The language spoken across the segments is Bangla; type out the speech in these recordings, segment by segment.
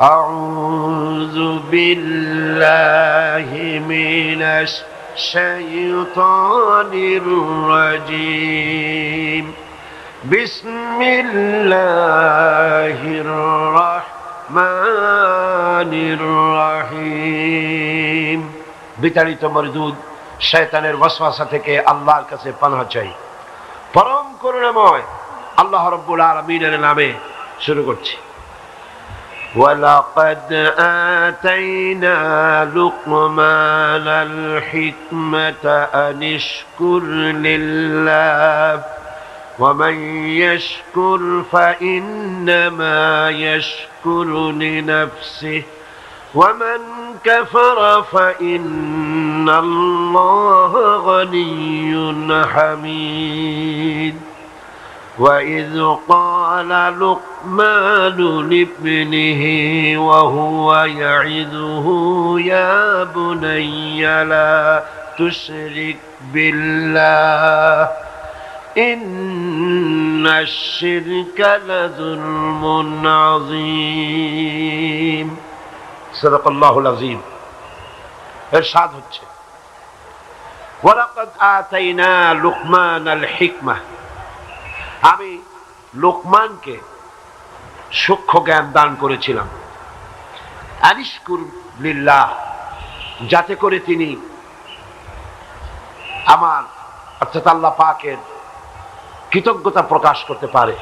أعوذ بالله من الشيطان الرجيم بسم الله الرحمن الرحيم বিতাড়িত মরদুদ শয়তানের ওয়াসওয়াসা থেকে আল্লাহর কাছে পানাহ চাই। পরম করুণাময় আল্লাহ রাব্বুল আলামিনের নামে শুরু করছি। وَلَقَدْ آتَيْنَا لُقْمَانَ الْحِكْمَةَ أَنِ اشْكُرْ لِلَّهِ وَمَنْ يَشْكُرْ فَإِنَّمَا يَشْكُرُ لِنَفْسِهِ وَمَنْ كَفَرَ فَإِنَّ اللَّهَ غَنِيٌّ حَمِيدٌ وَإِذْ قَالَ لُقْمَانُ لِابْنِهِ وَهُوَ يَعِظُهُ يَا بُنَيَّ لَا تُشْرِكْ بِاللَّهِ إِنَّ الشِّرْكَ لَظُلْمٌ عَظِيمٌ সাদাকাল্লাহুল আযীম। ইরশাদ হচ্ছে ওয়ালাকাদ আতাইনা লুকমানাল হিকমাহ, আমি লোকমানকে সূক্ষ্ম জ্ঞান দান করেছিলাম। আনিশকুর লিল্লাহ, যাতে করে তিনি আমার অর্থাৎ আল্লাহ পাকের কৃতজ্ঞতা প্রকাশ করতে পারে।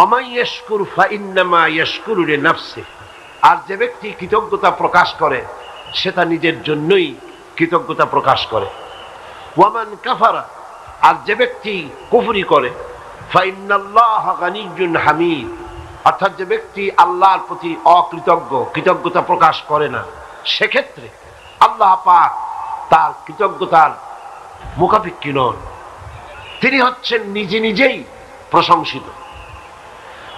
ওমান ইয়াশকুর ফাইন্নামা ইয়াশকুরু লিনাফসিহি, আর যে ব্যক্তি কৃতজ্ঞতা প্রকাশ করে সে তার নিজের জন্যই কৃতজ্ঞতা প্রকাশ করে। ওয়ামান কাফারা, আর যে ব্যক্তি কুফরি করে, ফাইন্নাল্লাহা গানিয়্যুন হামিদ, অর্থাৎ যে ব্যক্তি আল্লাহর প্রতি অকৃতজ্ঞ, কৃতজ্ঞতা প্রকাশ করে না, সেক্ষেত্রে আল্লাহ পাক তার কৃতজ্ঞতার মুখাপেক্ষী নন, তিনি হচ্ছেন নিজে নিজেই প্রশংসিত।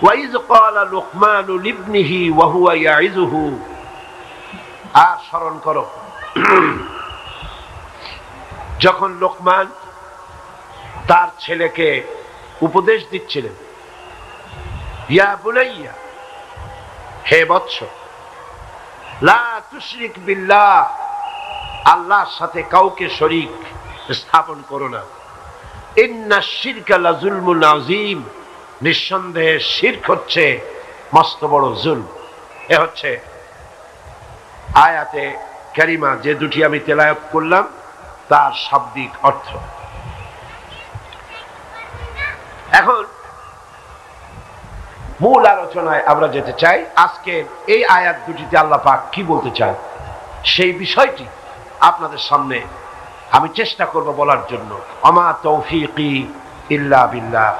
ওয়াইজ ক্বালা লুকমানু লিবনিহি ওয়া হুয়া ইয়াইযুহু, আর স্মরণ করো যখন লোকমান তার ছেলেকে উপদেশ দিচ্ছিলেন, ইয়া বুনাইয়া, হে বৎস, লা তুশরিক বিল্লাহ, আল্লাহর সাথে কাউকে শরীক স্থাপন করো না। ইন্নাশ শিরকা লাযুলমুন আযীম, নিঃসন্দেহে শিরক হচ্ছে মস্ত বড় জুলম। এ হচ্ছে আয়াতে কারিমা যে দুটি আমি তেলাওয়াত করলাম তার শাব্দিক অর্থ। এখন মূল আলোচনায় আমরা যেতে চাই। আজকে এই আয়াত দুটিতে আল্লাহ পাক কি বলতে চায় সেই বিষয়টি আপনাদের সামনে আমি চেষ্টা করব বলার জন্য। আমা তৌফিকি ইল্লা বিল্লাহ।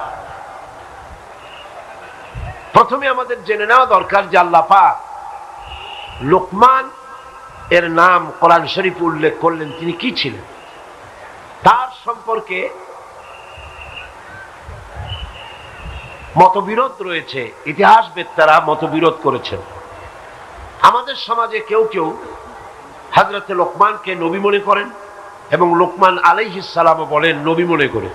প্রথমে আমাদের জেনে নেওয়া দরকার যে আল্লাহ পাক লোকমান এর নাম কোরআন শরীফে উল্লেখ করলেন, তিনি কি ছিলেন, তার সম্পর্কে মতবিরোধ রয়েছে। ইতিহাসবেত্তারা মতবিরোধ করেছেন। আমাদের সমাজে কেউ কেউ হযরত লোকমানকে নবী মনে করেন এবং লোকমান আলাইহিস সালামও বলেন নবী মনে করে,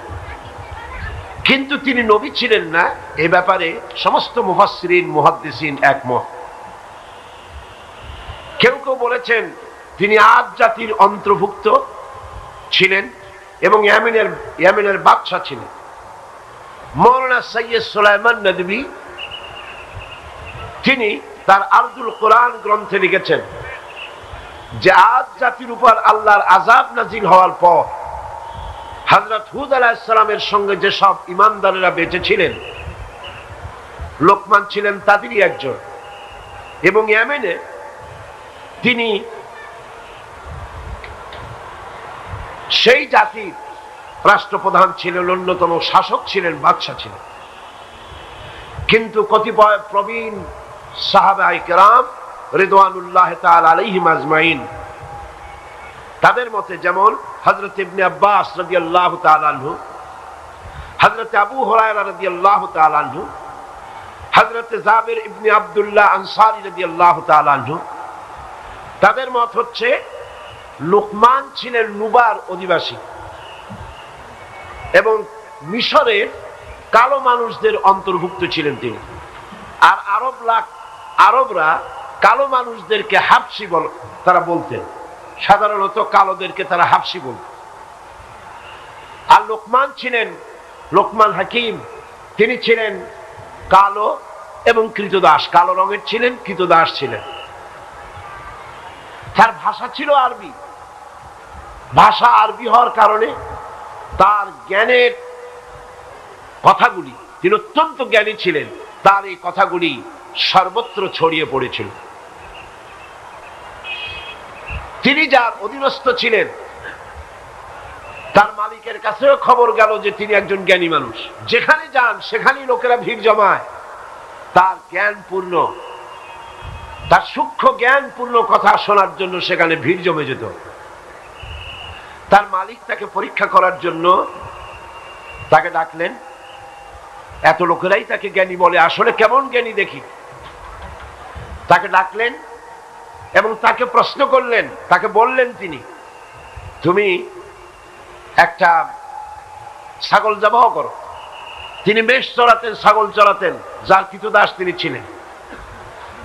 কিন্তু তিনি নবী ছিলেন না, এ ব্যাপারে সমস্ত মুফাসসিরিন মুহাদ্দিসিন একমত। কেউ কেউ বলেছেন তিনি আদ জাতির অন্তর্ভুক্ত ছিলেন এবং ইয়ামেনের বাদশা ছিলেন। মাওলানা সৈয়দ সুলাইমান নদভী তিনি তার আরদুল কোরআন গ্রন্থে লিখেছেন যে আদ জাতির উপর আল্লাহর আযাব নাযিল হওয়ার পর হযরত হুদ আলাইহিস সালামের সঙ্গে যে সব ঈমানদারেরা বেঁচে ছিলেন, লোকমান ছিলেন তাদেরই একজন। এবং ইয়ামেনে তিনি সেই জাতির রাষ্ট্রপ্রধান ছিলেন, অন্যতম শাসক ছিলেন, বাদশা ছিলেন। কিন্তু কতিপয় প্রবীণ সাহাবায়ে কেরাম রিদওয়ানুল্লাহ তাআলা আলাইহিম আজমাইন, তাদের মতে যেমন হযরত ইবনে আব্বাস রাদিয়াল্লাহু তাআলা আনহু, হযরত আবু হুরায়রা রাদিয়াল্লাহু তাআলা আনহু, হযরত জাবির ইবনে আব্দুল্লাহ আনসারী রাদিয়াল্লাহু তাআলা আনহু, তাদের মত হচ্ছে লোকমান ছিলেন নুবার অধিবাসী এবং মিশরের কালো মানুষদের অন্তর্ভুক্ত ছিলেন তিনি। আর আরবরা কালো মানুষদেরকে হাবশি তারা বলতেন, সাধারণত কালোদেরকে তারা হাবশি বলত। আর লোকমান ছিলেন, লোকমান হাকিম, তিনি ছিলেন কালো এবং কৃতদাস, কালো রঙের ছিলেন, কৃতদাস ছিলেন। তার ভাষা ছিল আরবি। ভাষা আরবি হওয়ার কারণে তার জ্ঞানের কথাগুলি, তিনি অত্যন্ত জ্ঞানী ছিলেন, তার এই কথাগুলি সর্বত্র ছড়িয়ে পড়েছিল। তিনি যার অধীনস্থ ছিলেন, তার মালিকের কাছেও খবর গেল যে তিনি একজন জ্ঞানী মানুষ। যেখানে যান সেখানেই লোকেরা ভিড় জমায়। তার জ্ঞানপূর্ণ, তার সূক্ষ্ম জ্ঞানপূর্ণ কথা শোনার জন্য সেখানে ভিড় জমে যেত। তার মালিক তাকে পরীক্ষা করার জন্য তাকে ডাকলেন। এত লোকেরাই তাকে জ্ঞানী বলে, আসলে কেমন জ্ঞানী দেখি। তাকে ডাকলেন এবং তাকে প্রশ্ন করলেন। তাকে বললেন তিনি, তুমি একটা ছাগল জবাহ করো। তিনি বেশ চড়াতেন, ছাগল চড়াতেন, যার কৃতদাস তিনি ছিলেন।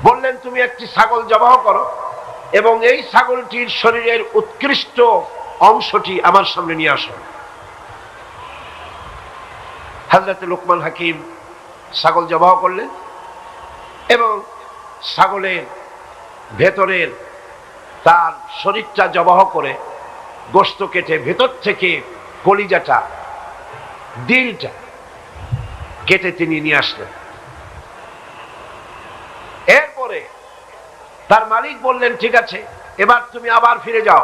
বললেন, তুমি একটি ছাগল জবাহ করো এবং এই ছাগলটির শরীরের উৎকৃষ্ট অংশটি আমার সামনে নিয়ে আসো। হযরত লোকমান হাকিম ছাগল জবাহ করলেন এবং ছাগলের ভেতরের তার শরীরটা জবাহ করে গোশত কেটে ভেতর থেকে কলিজাটা, দিলটা কেটে তিনি নিয়ে আসলেন। এরপরে তার মালিক বললেন, ঠিক আছে, এবার তুমি আবার ফিরে যাও,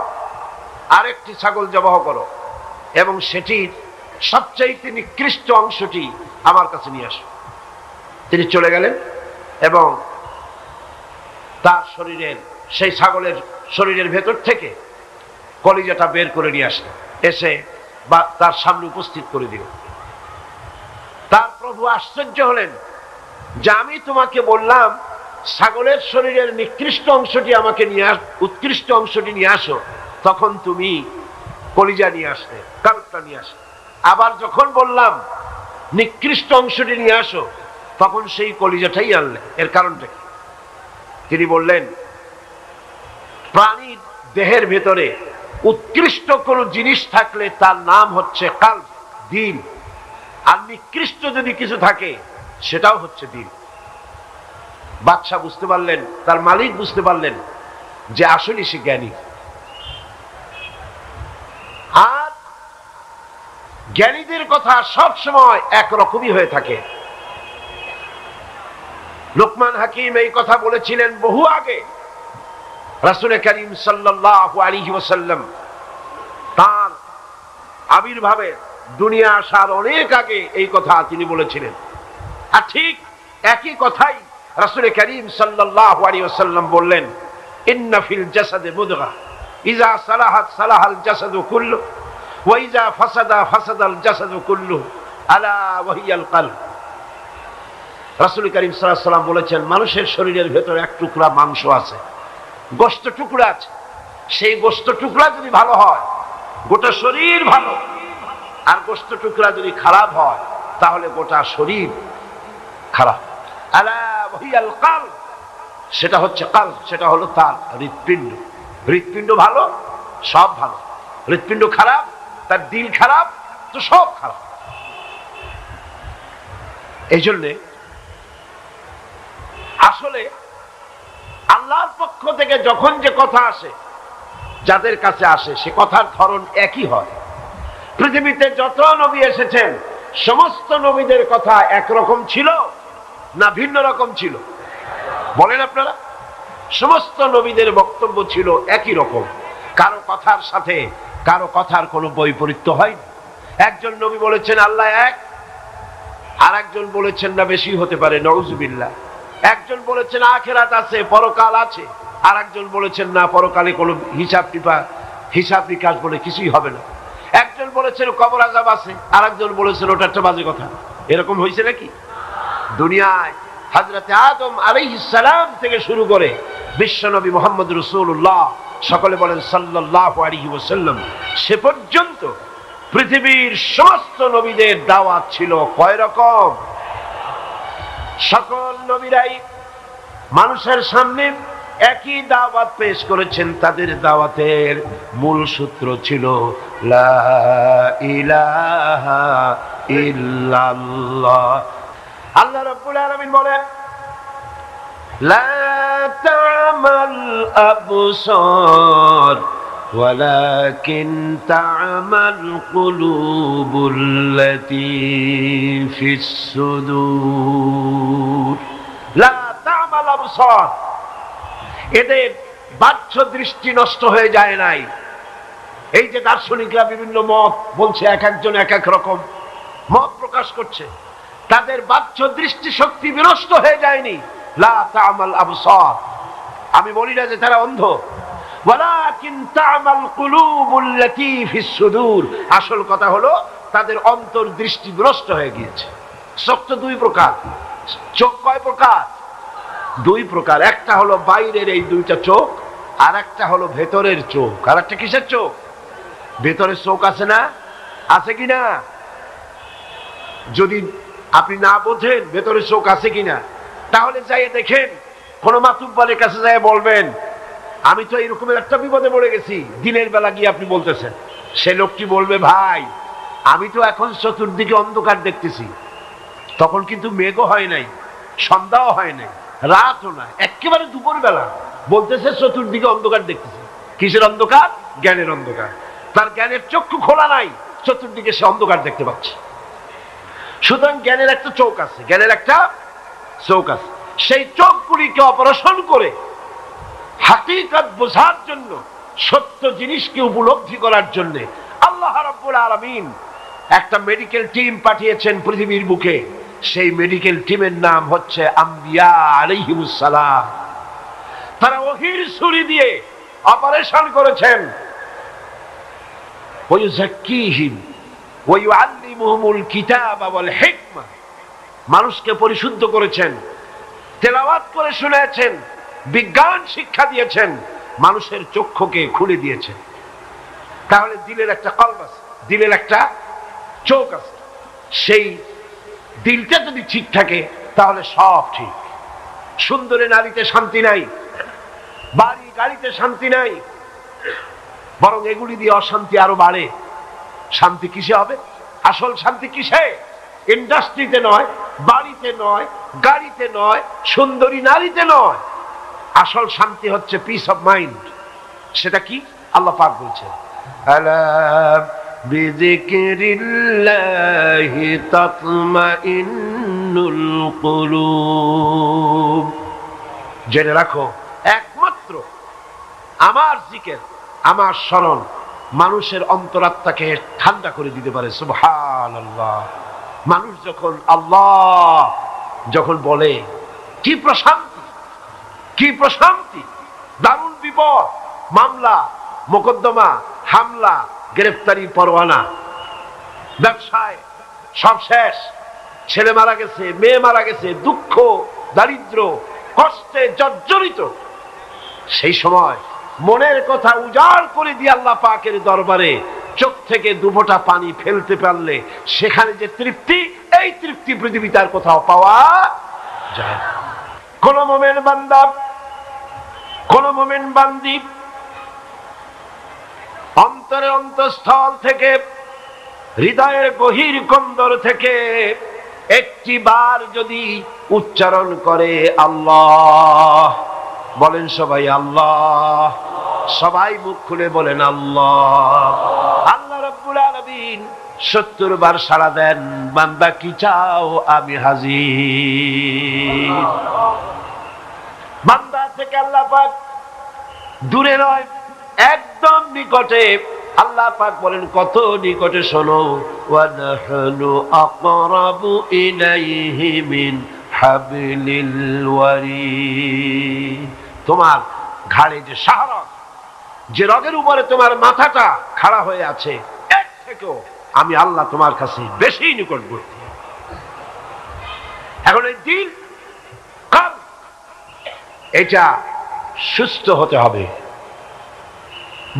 আরেকটি ছাগল জবাহ করো এবং সেটির সবচেয়ে নিকৃষ্ট অংশটি আমার কাছে নিয়ে আসো। তিনি চলে গেলেন এবং তার শরীরের, সেই ছাগলের শরীরের ভেতর থেকে কলিজাটা বের করে নিয়ে আসলেন, এসে তার সামনে উপস্থিত করে দিল। তার প্রভু আশ্চর্য হলেন যে আমি তোমাকে বললাম ছাগলের শরীরের নিকৃষ্ট অংশটি আমাকে নিয়ে উৎকৃষ্ট অংশটি নিয়ে আসো, তখন তুমি কলিজা নিয়ে আসলে, কারুকটা নিয়ে আসলে। আবার যখন বললাম নিকৃষ্ট অংশটি নিয়ে আসো, তখন সেই কলিজাটাই আনলে। এর কারণটা কি? তিনি বললেন, প্রাণীর দেহের ভেতরে উৎকৃষ্ট কোন জিনিস থাকলে তার নাম হচ্ছে কাল্ব, দিল, আর নিকৃষ্ট যদি কিছু থাকে সেটাও হচ্ছে দিল। বাদশা বুঝতে পারলেন, তার মালিক বুঝতে পারলেন যে আসলে সে জ্ঞানী। আর জ্ঞানীদের কথা সব সময় একরকমই হয়ে থাকে। লোকমান হাকিম এই কথা বলেছিলেন বহু আগে। রাসূল করিম সাল্লাল্লাহু আলাইহি ওয়াসাল্লাম তার আবির্ভাবে দুনিয়া আসার অনেক আগে এই কথা তিনি বলেছিলেন। আর ঠিক একই কথাই রাসূল করিম সাল্লাল্লাহু আলাইহি ওয়াসাল্লাম বললেন, ইন্না ফিল জাসাদে মুদগা ইযা সালাহাত সালাহাল জাসাদু কুল্লু ওয়া ইযা ফাসাদা ফাসাদাল জাসাদু কুল্লু আলা ওয়া হিয়াল কলব। রাসূল করিম সাল্লাল্লাহু আলাইহি ওয়াসাল্লাম বলেছেন, মানুষের শরীরের ভেতরে এক টুকরা মাংস আছে, গোশত টুকরা আছে। সেই গোশত টুকরা যদি ভালো হয় গোটা শরীর ভালো, আর গোশত টুকরা যদি খারাপ হয় তাহলে গোটা শরীর খারাপ। আলা ওয়া হিয়াল কলব, সেটা হচ্ছে কলব, সেটা হলো তার হৃৎপিণ্ড। হৃৎপিণ্ড ভালো, সব ভালো। হৃৎপিণ্ড খারাপ, তার দিল খারাপ, তো সব খারাপ। এই জন্যে আসলে আল্লাহর পক্ষ থেকে যখন যে কথা আসে, যাদের কাছে আসে, সে কথার ধরন একই হয়। পৃথিবীতে যত নবী এসেছেন সমস্ত নবীদের কথা একরকম ছিল না ভিন্ন রকম ছিল? বলেন আপনারা। সমস্ত নবীদের বক্তব্য ছিল একই রকম, কারো কথার সাথে কারো কথার কোনো বৈপরীত্য হয়। একজন নবী বলেছেন আল্লাহ এক, আর একজন বলেছেন না বেশি হতে পারে, নাউজুবিল্লাহ। একজন বলেছেন আখিরাত আছে, পরকাল আছে, আর একজন বলেছেন না, পরকালে কোনো হিসাব নিকাশ বলে কিছুই হবে না। একজন বলেছেন কবর আযাব আছে, আর একজন বলেছেন ওটা একটা বাজে কথা। এরকম হয়েছে নাকি? দুনিয়ায় হযরত আদম আলাইহিস সালাম থেকে শুরু করে বিশ্বনবী মুহাম্মদ রাসূলুল্লাহ, সকলে বলেন সাল্লাল্লাহু আলাইহি ওয়াসাল্লাম, সে পর্যন্ত পৃথিবীর সমস্ত নবীদের দাওয়াত ছিল কয় রকম? সকল নবীরাই মানুষের সামনে একই দাওয়াত পেশ করেছেন। তাদের দাওয়াতের মূল সূত্র ছিল লা ইলাহা ইল্লাল্লাহ। আল্লাহ রাব্বুল আলামিন বলেন লা তা'মাল আবসার ওয়ালাকিন তা'মাল কুলুবুল্লাতী ফিস সুদূর। লা তা'মাল আবসার, এদের বাহ্য দৃষ্টি নষ্ট হয়ে যায় নাই। এই যে দার্শনিকরা বিভিন্ন মত বলছে, এক একজন এক এক রকম মত প্রকাশ করছে, তাদের বাহ্য দৃষ্টি শক্তি বিনষ্ট হয়ে যায়নি। লা তা'মাল আবসার, আমি বলি না যে তারা অন্ধ, ওয়ালাকিন তা'মাল কুলুবুল্লাতী ফিস সুদূর। আসল কথা হলো তাদের অন্তর দৃষ্টি বিনষ্ট হয়ে গিয়েছে। চোখ তো দুই প্রকার। চোখ কয় প্রকার? দুই প্রকার। একটা হলো বাইরের এই দুইটা চোখ, আর একটা হলো ভেতরের চোখ। আর একটা কিসের চোখ? ভেতরের চোখ আছে না? আছে কিনা? যদি আপনি না বোঝেন ভেতরের চোখ আছে কিনা, তাহলে যাই দেখেন, কোন মাতুব্বরের কাছে যাই বলবেন আমি তো এইরকমের একটা বিপদে পড়ে গেছি, দিনের বেলা গিয়ে আপনি বলতেছেন, সে লোকটি বলবে ভাই আমি তো এখন চতুর্দিকে অন্ধকার দেখতেছি। তখন কিন্তু মেঘও হয় নাই, সন্ধ্যাও হয় নাই, রাতও না, একেবারে দুপুর বেলা বলতেছে চতুর্দিকে অন্ধকার দেখতেছে। কিসের অন্ধকার? জ্ঞানের অন্ধকার। তার জ্ঞানের চক্ষু খোলা নাই, চতুর্দিকে সে অন্ধকার দেখতে পাচ্ছে। সুতরাং জ্ঞানের একটা চোখ আছে, জ্ঞানের একটা চোখ আছে। সেই চোখগুলিকে অপারেশন করে হাকিকত বোঝার জন্য, সত্য জিনিসকে উপলব্ধি করার জন্য আল্লাহ রাব্বুল আলামিন একটা মেডিকেল টিম পাঠিয়েছেন পৃথিবীর বুকে। সেই মেডিকেল টিমের নাম হচ্ছে আম্বিয়া আলাইহিমুস সালাম। তারা ওহীর ছুরি দিয়ে অপারেশন করেছেন। ওয়ায়ুযাক্কিহিম ওয়া ইউআল্লিমুহুমুল কিতাবা ওয়াল হিকমা, মানুষকে পরিশুদ্ধ করেছেন, তেলাওয়াত করে শুনিয়েছেন, বিজ্ঞান শিক্ষা দিয়েছেন, মানুষের চক্ষুকে খুলে দিয়েছেন। তাহলে দিলের একটা কলব আছে, দিলের একটা চোখ আছে। সেই দিলটা যদি ঠিক থাকে তাহলে সব ঠিক। সুন্দরী নারীতে শান্তি নাই, বাড়ি গাড়িতে শান্তি নাই, বরং এগুলি দিয়ে অশান্তি আরো বাড়ে। শান্তি কিসে হবে? আসল শান্তি কিসে? ইন্ডাস্ট্রিতে নয়, বাড়িতে নয়, গাড়িতে নয়, সুন্দরী নারীতে নয়। আসল শান্তি হচ্ছে পিস অফ মাইন্ড। সেটা কি? আল্লাহ পাক বলছেন আলা বিযিকরিল্লাহি তাতমাইন্নুল কুলুব। জেনে রাখো একমাত্র আমার জিকির, আমার স্মরণ মানুষের অন্তরাত্মাকে ঠান্ডা করে দিতে পারে। সুবহানাল্লাহ। মানুষ যখন আল্লাহ যখন বলে, কি প্রশান্তি, কি প্রশান্তি! দারুণ বিপদ, মামলা মোকদ্দমা, হামলা, গ্রেফতারি পরোয়ানা, ব্যবসায় সব শেষ, ছেলে মারা গেছে, মেয়ে মারা গেছে, দুঃখ দারিদ্র কষ্টে জর্জরিত। সেই সময় মনের কথা উজাড় করে দিয়ে আল্লাহ পাকের দরবারে চোখ থেকে দুফোঁটা পানি ফেলতে পারলে সেখানে যে তৃপ্তি, এই তৃপ্তি পৃথিবীতে আর কোথাও পাওয়া যায় না। কোন মোমেন বান্দা, কোন মোমেন বান্দি অন্তরে অন্তঃস্থল থেকে, হৃদয়ের গভীর কন্দর থেকে একটি বার যদি উচ্চারণ করে আল্লাহ, বলেন সবাই আল্লাহ, সবাই মুখ খুলে বলেন আল্লাহ, আল্লাহ রাব্বুল আলামিন 70 বার সাড়া দেন, বান্দা কি চাও আমি হাজির। বান্দা থেকে আল্লাহ পাক দূরে নয়, একদম নিকটে। আল্লাহ পাক বলেন কত নিকটে, শোনো, ওয়া নাহনু আকরাবু ইলাইহি মিন হাবলিল ওয়ারিদ। তোমার ঘাড়ে যে শাহরগ, যে রগের উপরে তোমার মাথাটা খাড়া হয়ে আছে, এর থেকেও আমি আল্লাহ তোমার কাছে বেশি নিকটবর্তী। এখন এই দিল, কলব, এটা সুস্থ হতে হবে।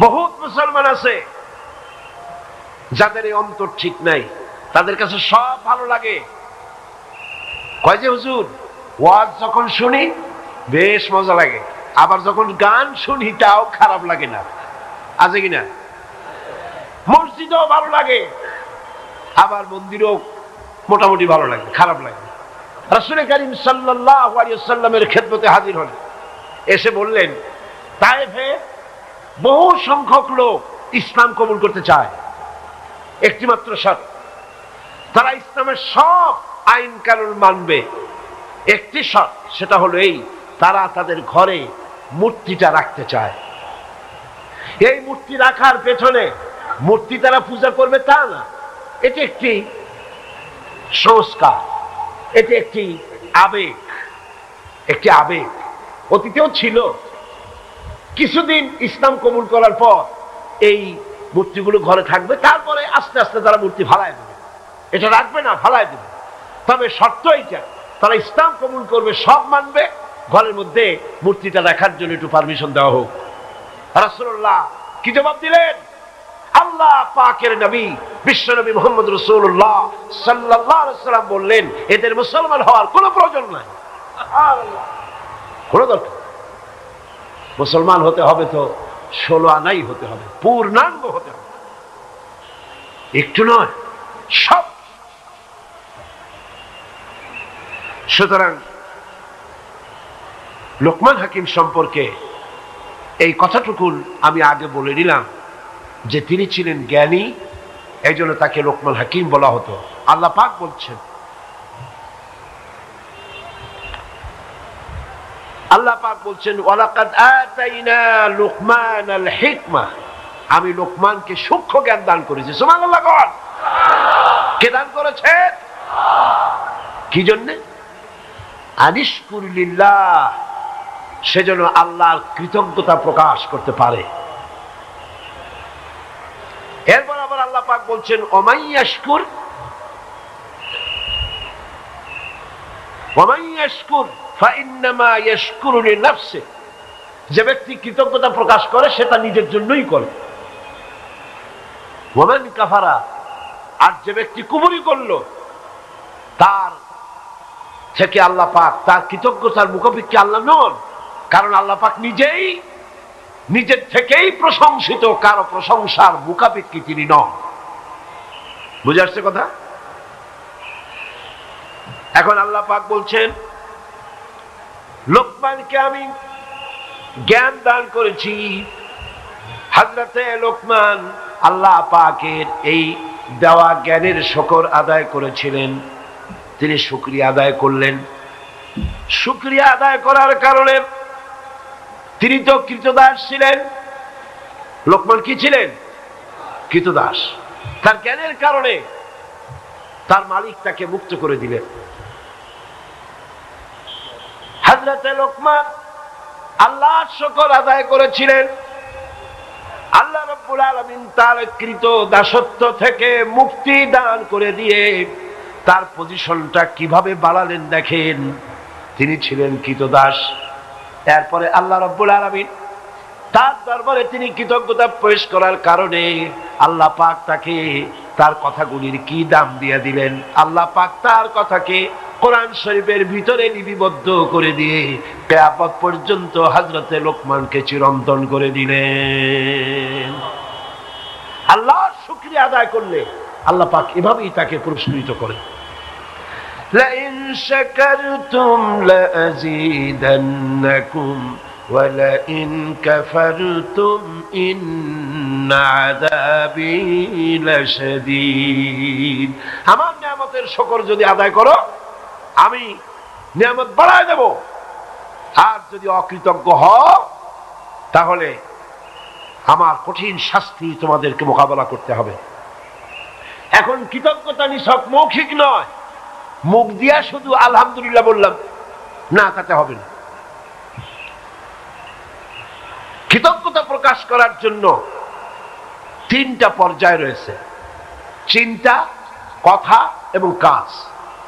বহুত মুসলমান আছে যাদের এই অন্তর ঠিক নাই, তাদের কাছে সব ভালো লাগে। কয় যে হুজুর ওয়াজ যখন শুনি বেশ মজা লাগে। আবার যখন গান শুনি তাও খারাপ লাগে না, আছে কিনা? মসজিদও ভালো লাগে, আবার মন্দিরও মোটামুটি ভালো লাগে, খারাপ লাগে। রাসূল করিম সাল্লাল্লাহু আলাইহি ওয়াসাল্লামের খেদমতে হাজির হলেন, এসে বললেন তায়েফে বহু সংখ্যক লোক ইসলাম কবুল করতে চায়, একটি মাত্র শর্ত, তারা ইসলামের সব আইন কানুন মানবে, একটি শর্ত, সেটা হলো এই, তারা তাদের ঘরে মূর্তিটা রাখতে চায়। এই মূর্তি রাখার পেছনে মূর্তি তারা পূজা করবে তা না, এটি একটি সংস্কার, এটি একটি আবেগ, একটি আবেগ। অতীতেও ছিল, কিছুদিন ইসলাম কবুল করার পর এই মূর্তিগুলো ঘরে থাকবে, তারপরে আস্তে আস্তে তারা মূর্তি ফালায় দেবে, এটা রাখবে না, ফালায় দেবে। তবে শর্ত এইটা, তারা ইসলাম কবুল করবে, সব মানবে, ঘরের মধ্যে মূর্তিটা রাখার জন্য একটু পারমিশন দেওয়া হোক। রাসূলুল্লাহ কি জবাব দিলেন? আল্লাহ পাকের নবী বিশ্ব নবী মুহাম্মদ রাসূলুল্লাহ সাল্লাল্লাহু আলাইহি ওয়াসাল্লাম বললেন, এদের মুসলমান হওয়ার কোনো প্রয়োজন নাই, কোনো দরকার। মুসলমান হতে হবে তো 16 আনাই হতে হবে, পূর্ণাঙ্গ হতে হবে, একটু নয়, সব। সুতরাং লোকমান হাকিম সম্পর্কে এই কথাটুকু আমি আগে বলে নিলাম যে তিনি ছিলেন জ্ঞানী, এই জন্য তাকে লোকমান হাকিম বলা হতো। আল্লাহ পাক বলছেন, আল্লাহ পাক বলছেন ওয়ালাকাদ আতাইনা লুকমানাল হিকমা, আমি লোকমানকে সূক্ষ্ম জ্ঞান দান করেছি। সুবহানাল্লাহ। কে দান করেছেন? কি জন্য? আনিশকুর লিল্লাহ, সেজন্য আল্লাহর কৃতজ্ঞতা প্রকাশ করতে পারে। এরপর আবার আল্লাহ পাক বলছেন ওমাইয়াশকুর ফাইন্নামা ইয়াশকুরু লিনাফসি, যে ব্যক্তি কৃতজ্ঞতা প্রকাশ করে সেটা নিজের জন্যই করে। ওয়ামান কাফারা, আর যে ব্যক্তি কুফরি করলো, তার থেকে আল্লাহ পাক, তার কৃতজ্ঞতার মুখাপেক্ষী আল্লাহ নন, কারণ আল্লাহ পাক নিজেই নিজের থেকেই প্রশংসিত, কারো প্রশংসার মুখাপেক্ষী তিনি নন। বুঝে আসছে কথা? এখন আল্লাহ পাক বলছেন লোকমানকে আমি জ্ঞান দান করেছি। হযরতে লোকমান আল্লাহ পাকের এই দেওয়া জ্ঞানের শুকর আদায় করেছিলেন, তিনি শুকরিয়া আদায় করলেন। শুকরিয়া আদায় করার কারণে তিনি তো কৃতদাস ছিলেন। লোকমান কি ছিলেন? কৃতদাস। তার জ্ঞানের কারণে তার মালিক তাকে মুক্ত করে দিলেন। হযরতে লোকমান আল্লাহর শুকর আদায় করেছিলেন। আল্লাহ রাব্বুল আলামিন তার কৃত দাসত্ব থেকে মুক্তি দান করে দিয়ে তার পজিশনটা কিভাবে বাড়ালেন দেখেন। তিনি ছিলেন কৃতদাস, এরপরে আল্লাহ রাব্বুল আলামিন তার দরবারে তিনি কৃতজ্ঞতা পেশ করার কারণে আল্লাহ পাক তাকে তার কথাগুলির কি দাম দিয়ে দিলেন। আল্লাহ পাক তার কথাকে কোরআন শরীফের ভিতরে লিপিবদ্ধ করে দিয়ে কিয়ামত পর্যন্ত হযরতে লোকমানকে চিরন্তন করে দিলেন। আল্লাহর শুকরিয়া আদায় করলে আল্লাহ পাক এভাবেই তাকে পুরস্কৃত করেন। লাইন শাকারতুম লাযীদান্নাকুম ওয়া লাইন কাফারতুম ইন্না আযাবী লাশাদীদ। আমার নিয়ামতের শুকর যদি আদায় করো আমি নিয়ামত বাড়ায় দেব, আর যদি অকৃতজ্ঞ হও তাহলে আমার কঠিন শাস্তি তোমাদেরকে মোকাবেলা করতে হবে। এখন কৃতজ্ঞতা নিছক মৌখিক নয়, মুখ দিয়া শুধু আলহামদুলিল্লাহ বললাম না, তাতে হবে না। কৃতজ্ঞতা প্রকাশ করার জন্য তিনটা পর্যায় রয়েছে: চিন্তা, কথা এবং কাজ।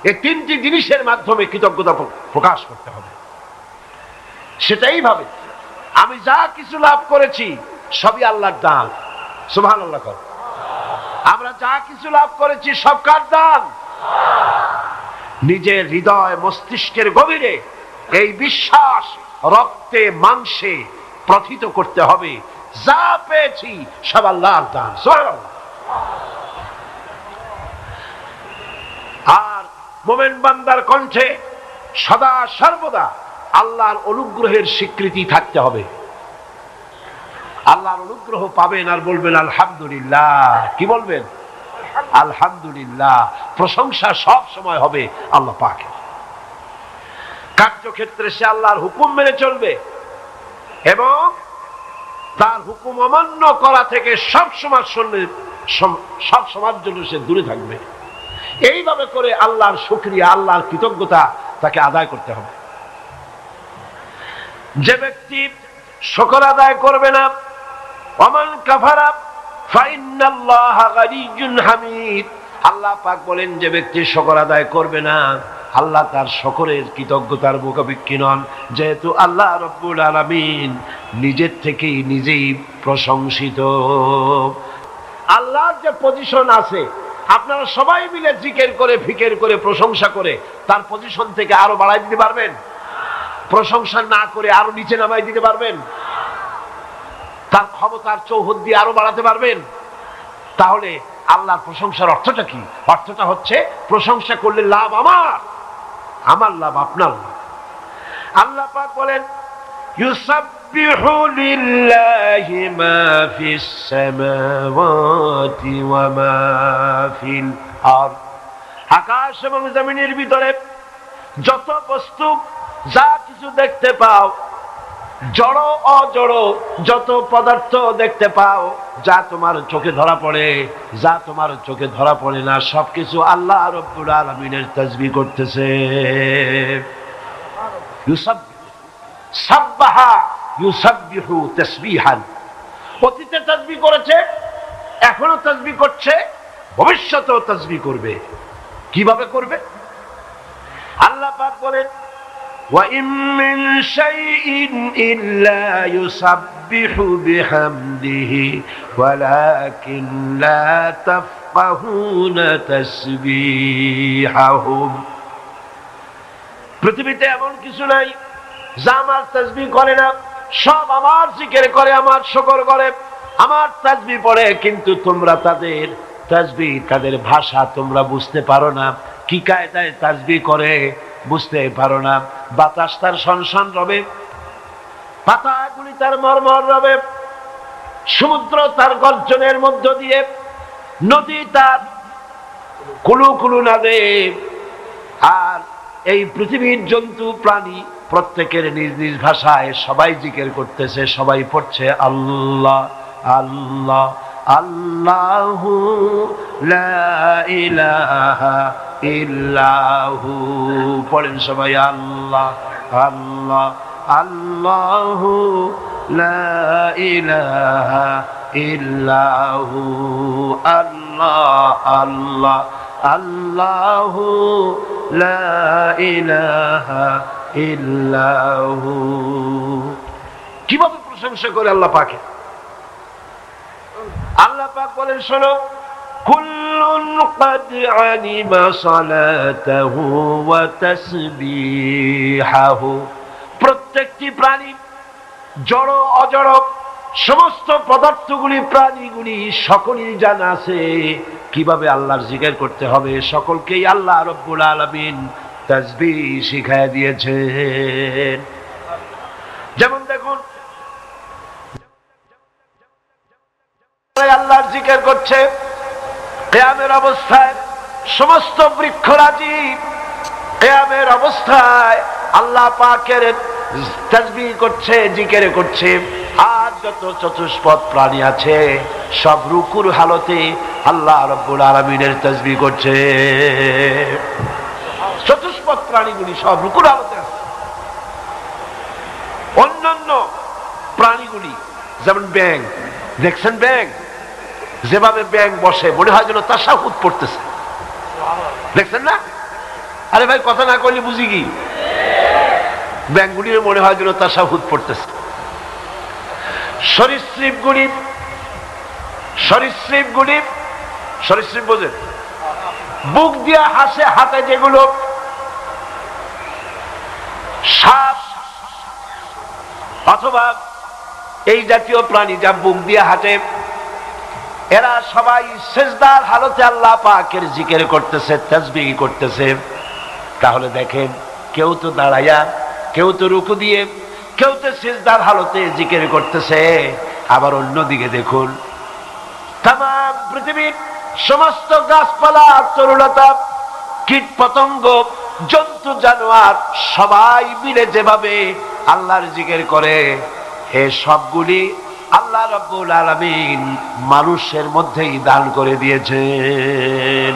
এই তিনটি জিনিসের মাধ্যমে কৃতজ্ঞতা প্রকাশ করতে হবে। সেটাই ভাবে আমি যা কিছু লাভ করেছি সবই আল্লাহর দান। সুবহানাল্লাহ। আমরা যা কিছু লাভ করেছি সব কার দান? নিজের হৃদয় মস্তিষ্কের গভীরে এই বিশ্বাস রক্তে মাংসে প্রথিত করতে হবে। যা পেয়েছি সব আল্লাহর দান। সুবহানাল্লাহ। আর মুমিন বান্দার কণ্ঠে সদা সর্বদা আল্লাহর অনুগ্রহের স্বীকৃতি থাকতে হবে। আল্লাহর অনুগ্রহ পাবেন আর বলবেন আলহামদুলিল্লাহ। কি বলবেন? আলহামদুলিল্লাহ। প্রশংসা সব সময় হবে আল্লাহ পাকের। কার্যক্ষেত্রে সে আল্লাহর হুকুম মেনে চলবে এবং তার হুকুম অমান্য করা থেকে সব সময়ের জন্য সে দূরে থাকবে। এইভাবে করে আল্লাহর শুকরিয়া, আল্লাহর কৃতজ্ঞতা তাকে আদায় করতে হবে। যে ব্যক্তি শুকর আদায় করবে না, ওমান কাফারা ফাইন্নাল্লাহা গানিয়্যুন হামিদ, আল্লাহ পাক বলেন যে ব্যক্তি শুকর আদায় করবে না, আল্লাহ তার শুকরের কৃতজ্ঞতার মুখাপেক্ষী নন, যেহেতু আল্লাহ রাব্বুল আলামিন নিজের থেকেই নিজেই প্রশংসিত। আল্লাহর যে পজিশন আছে, আপনারা সবাই মিলে জিকির করে ফিকির করে প্রশংসা করে তার পজিশন থেকে আরো বাড়াই দিতে পারবেন? প্রশংসা না করে আরো নিচে নামাই দিতে পারবেন? তার ক্ষমতার চৌহদ দিয়ে আরো বাড়াতে পারবেন? তাহলে আল্লাহর প্রশংসার অর্থটা কি? অর্থটা হচ্ছে প্রশংসা করলে লাভ আমার লাভ আপনার লাভ। আল্লাহ পাক বলেন ইউসাব্বিহু লিল্লাহি মা ফিস সামাওয়াতি ওয়া মা ফিল আরদ, আকাশ এবং জমিনের ভিতরে যত বস্তু যা কিছু দেখতে পাও, জড় অজড় যত পদার্থ দেখতে পাও, যা তোমার চোখে ধরা পড়ে, যা তোমার চোখে ধরা পড়ে না, সবকিছু আল্লাহ রাব্বুল আলামিনের তাসবিহ করতেছে। সাব্বাহা ইউসাব্বিহু তাসবিহান, অতীতে তাসবিহ করেছে, এখনো তাসবিহ করছে, ভবিষ্যতেও তাসবিহ করবে। কিভাবে করবে? আল্লাহ পাক বলেন وَإِن مِّن شَيْءٍ إِلَّا يُسَبِّحُ بِحَمْدِهِ وَلَكِن لَّا تَفْقَهُونَ تَسْبِيحَهُمْ, পৃথিবীতে এমন কিছু নাই যা আমার তাসবিহ করে না। সব আমার জিকির করে, আমার শুকর করে, আমার তাসবিহ পড়ে, কিন্তু তোমরা তাদের তাসবিহ, তাদের ভাষা তোমরা বুঝতে পারো না। কি কায়দায় তাসবিহ করে বুঝতে পারো না। বাতাস তার শনশন রবে, পাতাগুলি তার মরমর রবে, সমুদ্র তার গর্জনের মধ্য দিয়ে, নদী তার কুলু কুলু নাদে, আর এই পৃথিবীর জন্তু প্রাণী প্রত্যেকের নিজ নিজ ভাষায় সবাই জিকির করতেছে, সবাই পড়ছে আল্লাহ আল্লাহ আল্লাহু লা ইলাহা ইল্লাহু। পড়েন সবাই আল্লাহ আল্লাহ আল্লাহু লা ইলাহা ইল্লাহু, আল্লাহ আল্লাহ আল্লাহু লা ইলাহা ইল্লাহু। কিভাবে প্রশংসা করে আল্লাহ পাকে? আল্লাহ পাক বলেন শোনো, কুল্লুন ক্বাদ আলিমা সালাতাহু ওয়া তাসবিহাহু, প্রত্যেকটি প্রাণী, জড় অজড় সমস্ত পদার্থগুলি, প্রাণীগুলি সকলই জানা আছে কিভাবে আল্লাহর জিকির করতে হবে। সকলকেই আল্লাহ রাব্বুল আলামিন তাসবিহ শিখায় দিয়েছেন। যেমন দেখুন, আল্লাহর জিকির করছে কিয়ামের অবস্থায়, সমস্ত বৃক্ষরাজি কিয়ামের অবস্থায় আল্লাহ পাকের তাসবিহ করছে, জিকির করছে। আর যত চতুষ্পদ প্রাণী আছে সব রুকুর হালতে আল্লাহ রাব্বুল আলামিনের তাসবিহ করছে। চতুষ্পদ প্রাণীগুলি সব রুকুর হালতে আছে। অন্যান্য প্রাণীগুলি যেমন ব্যাঙ, দেখছেন ব্যাঙ যেভাবে ব্যাঙ বসে, মনে হয় যেন তাশাহুদ পড়তেছে, দেখছেন না? আরে ভাই কথা না কইলে বুঝি কি? ব্যাঙগুলির মনে হয় যেন তাশাহুদ পড়তেছে। সরীসৃপগুলি, সরীসৃপ বোঝেন? বুক দিয়া হাসে, হাতে যেগুলো সাপ, অথবা এই জাতীয় প্রাণী যা বুক দিয়ে হাঁটে, এরা সবাই সিজদার হালতে আল্লাহ পাকের জিকির করতেছে, তাসবিহ করতেছে। তাহলে দেখেন, কেউ তো দাঁড়ায়া, কেউ তো রুকু দিয়ে, কেউ তো সিজদার হালতে জিকির করতেছে। আবার অন্যদিকে দেখুন, তামাম পৃথিবীর সমস্ত গাছপালা, তরুলতা, কীট পতঙ্গ, জন্তু জানোয়ার সবাই মিলে যেভাবে আল্লাহর জিকির করে, এ সবগুলি আল্লাহ রাব্বুল আলামিন মানুষের মধ্যেই দান করে দিয়েছেন।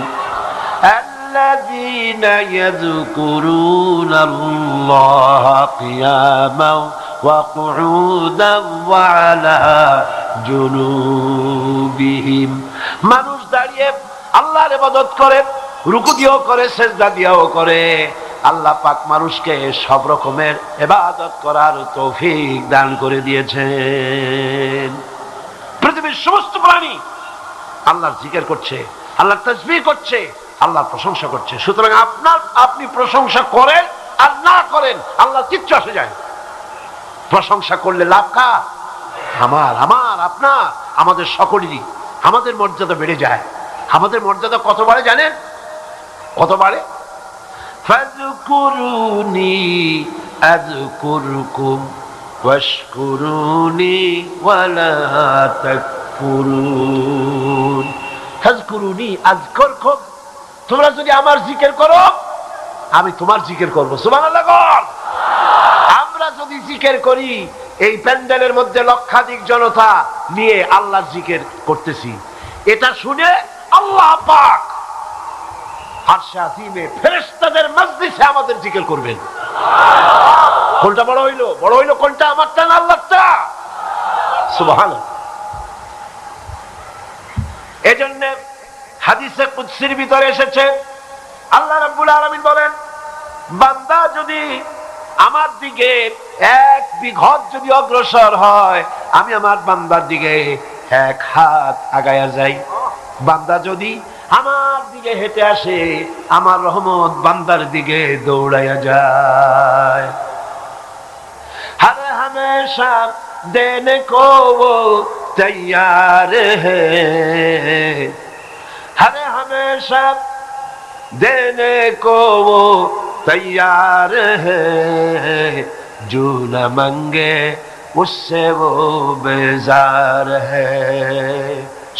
আল্লাযীনা ইয়াযকুরুনাল্লাহা কিয়ামান ওয়া কুউদান ওয়া আলা জুনুবিহিম। মানুষ দাঁড়িয়ে আল্লাহর ইবাদত করে, রুকু দিয়েও করে, সিজদা দিয়েও করে। আল্লাহ পাক মানুষকে সব রকমের ইবাদত করার তৌফিক দান করে দিয়েছেন। পৃথিবীর সমস্ত প্রাণী আল্লাহর জিকির করছে, আল্লাহর তাসবিহ করছে, আল্লাহর প্রশংসা করছে। সুতরাং আপনি প্রশংসা করেন আর না করেন, আল্লাহ কিচ্ছু আসে যায়। প্রশংসা করলে লাভ কার? আমার, আপনার, আমাদের সকলেরই। আমাদের মর্যাদা বেড়ে যায়। আমাদের মর্যাদা কত বাড়ে জানেন? কত বাড়ে? ফাযকুরুনি আযকুরকুম ওয়াশকুরুনি ওয়ালা তাকফুরুন। ফাযকুরুনি আযকুরকুম, তোমরা যদি আমার জিকির করো, আমি তোমার জিকির করব। সুবহানাল্লাহ। আমরা যদি জিকির করি, এই প্যান্ডেলের মধ্যে লক্ষাধিক জনতা নিয়ে আল্লাহর জিকির করতেছি, এটা শুনে আল্লাহ পাক আরশে আজিমে ফেরেশতাদের মজলিসে আমাদের জিকির করবেন। কোনটা বড় হইলো? বড় হইলো কোনটা? আমারটা না আল্লাহরটা? সুবহানাল্লাহ। এজন্য হাদিসে কুদসির ভিতরে এসেছে, আল্লাহ রাব্বুল আলামিন বলেন, বান্দা যদি আমার দিকে 1 বিঘত যদি অগ্রসর হয়, আমি আমার বান্দার দিকে 1 হাত আগায়া যাই। বান্দা যদি আমার দিকে হেঁটে আসে, আমার রহমত বান্দার দিকে দৌড়াইয়া যায়। हर हमेशा देने को वो तैयार है, हर हमेशा देने को वो तैयार है, जो न मांगे उससे वो बेजार है।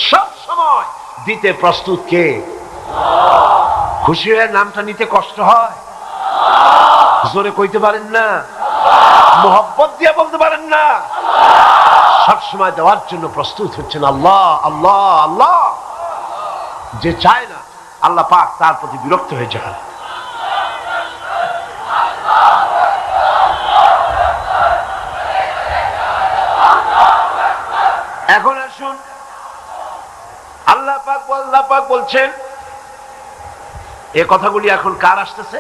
सब समय দিতে প্রস্তুত কে? খুশি হয়ে নামটা নিতে কষ্ট হয়? জোরে কইতে পারেন না? মোহাব্বত দিয়ে বলতে পারেন না? সবসময় দেওয়ার জন্য প্রস্তুত হচ্ছেন আল্লাহ, আল্লাহ, আল্লাহ। যে চায় না, আল্লাহ পাক তার প্রতি বিরক্ত হয়ে যান। এখন আসুন, আল্লাহ পাক বলছেন, এ কথাগুলি এখন কার আসতেছে?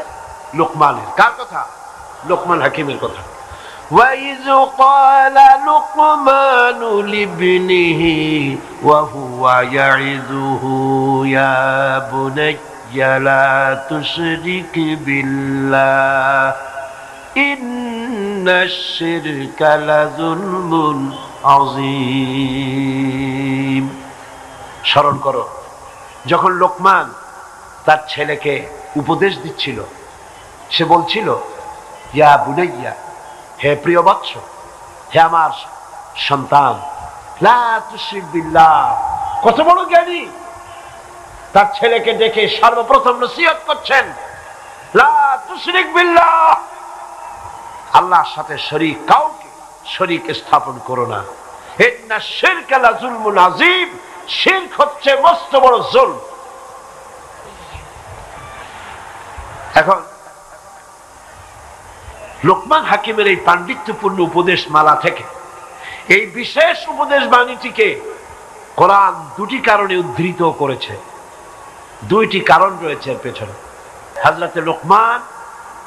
লোকমানের। কার কথা? লোকমান হাকিমের কথা। وَإِذْ قَالَ لُقْمَانُ لِابْنِهِ وَهُوَ يَعِظُهُ يَا بُنَيَّ لَا تُشْرِكْ بِاللَّهِ إِنَّ الشِّرْكَ لَظُلْمٌ عَظِيمٌ। স্মরণ করো, যখন লোকমান তার ছেলেকে উপদেশ দিচ্ছিল, সে বলছিল, ইয়া বুনাইয়া, হে প্রিয় বৎস, হে আমার সন্তান, লা তুশরিক বিল্লাহ। কত বড় জ্ঞানী! তার ছেলেকে ডেকে সর্বপ্রথম নসিহত করছেন, লা তুশরিক বিল্লাহ, আল্লাহর সাথে কাউকে শরীক স্থাপন করো না। ইন্না শিরকা লাযুলমুন আযীম, শিরক হচ্ছে মস্ত বড় জুলম। এখন লোকমান হাকিমের এই পাণ্ডিত্যপূর্ণ উপদেশ মালা থেকে এই বিশেষ উপদেশ বাণীটিকে কোরআন 2টি কারণে উদ্ধৃত করেছে। 2টি কারণ রয়েছে এর পেছনে। হযরতে লোকমান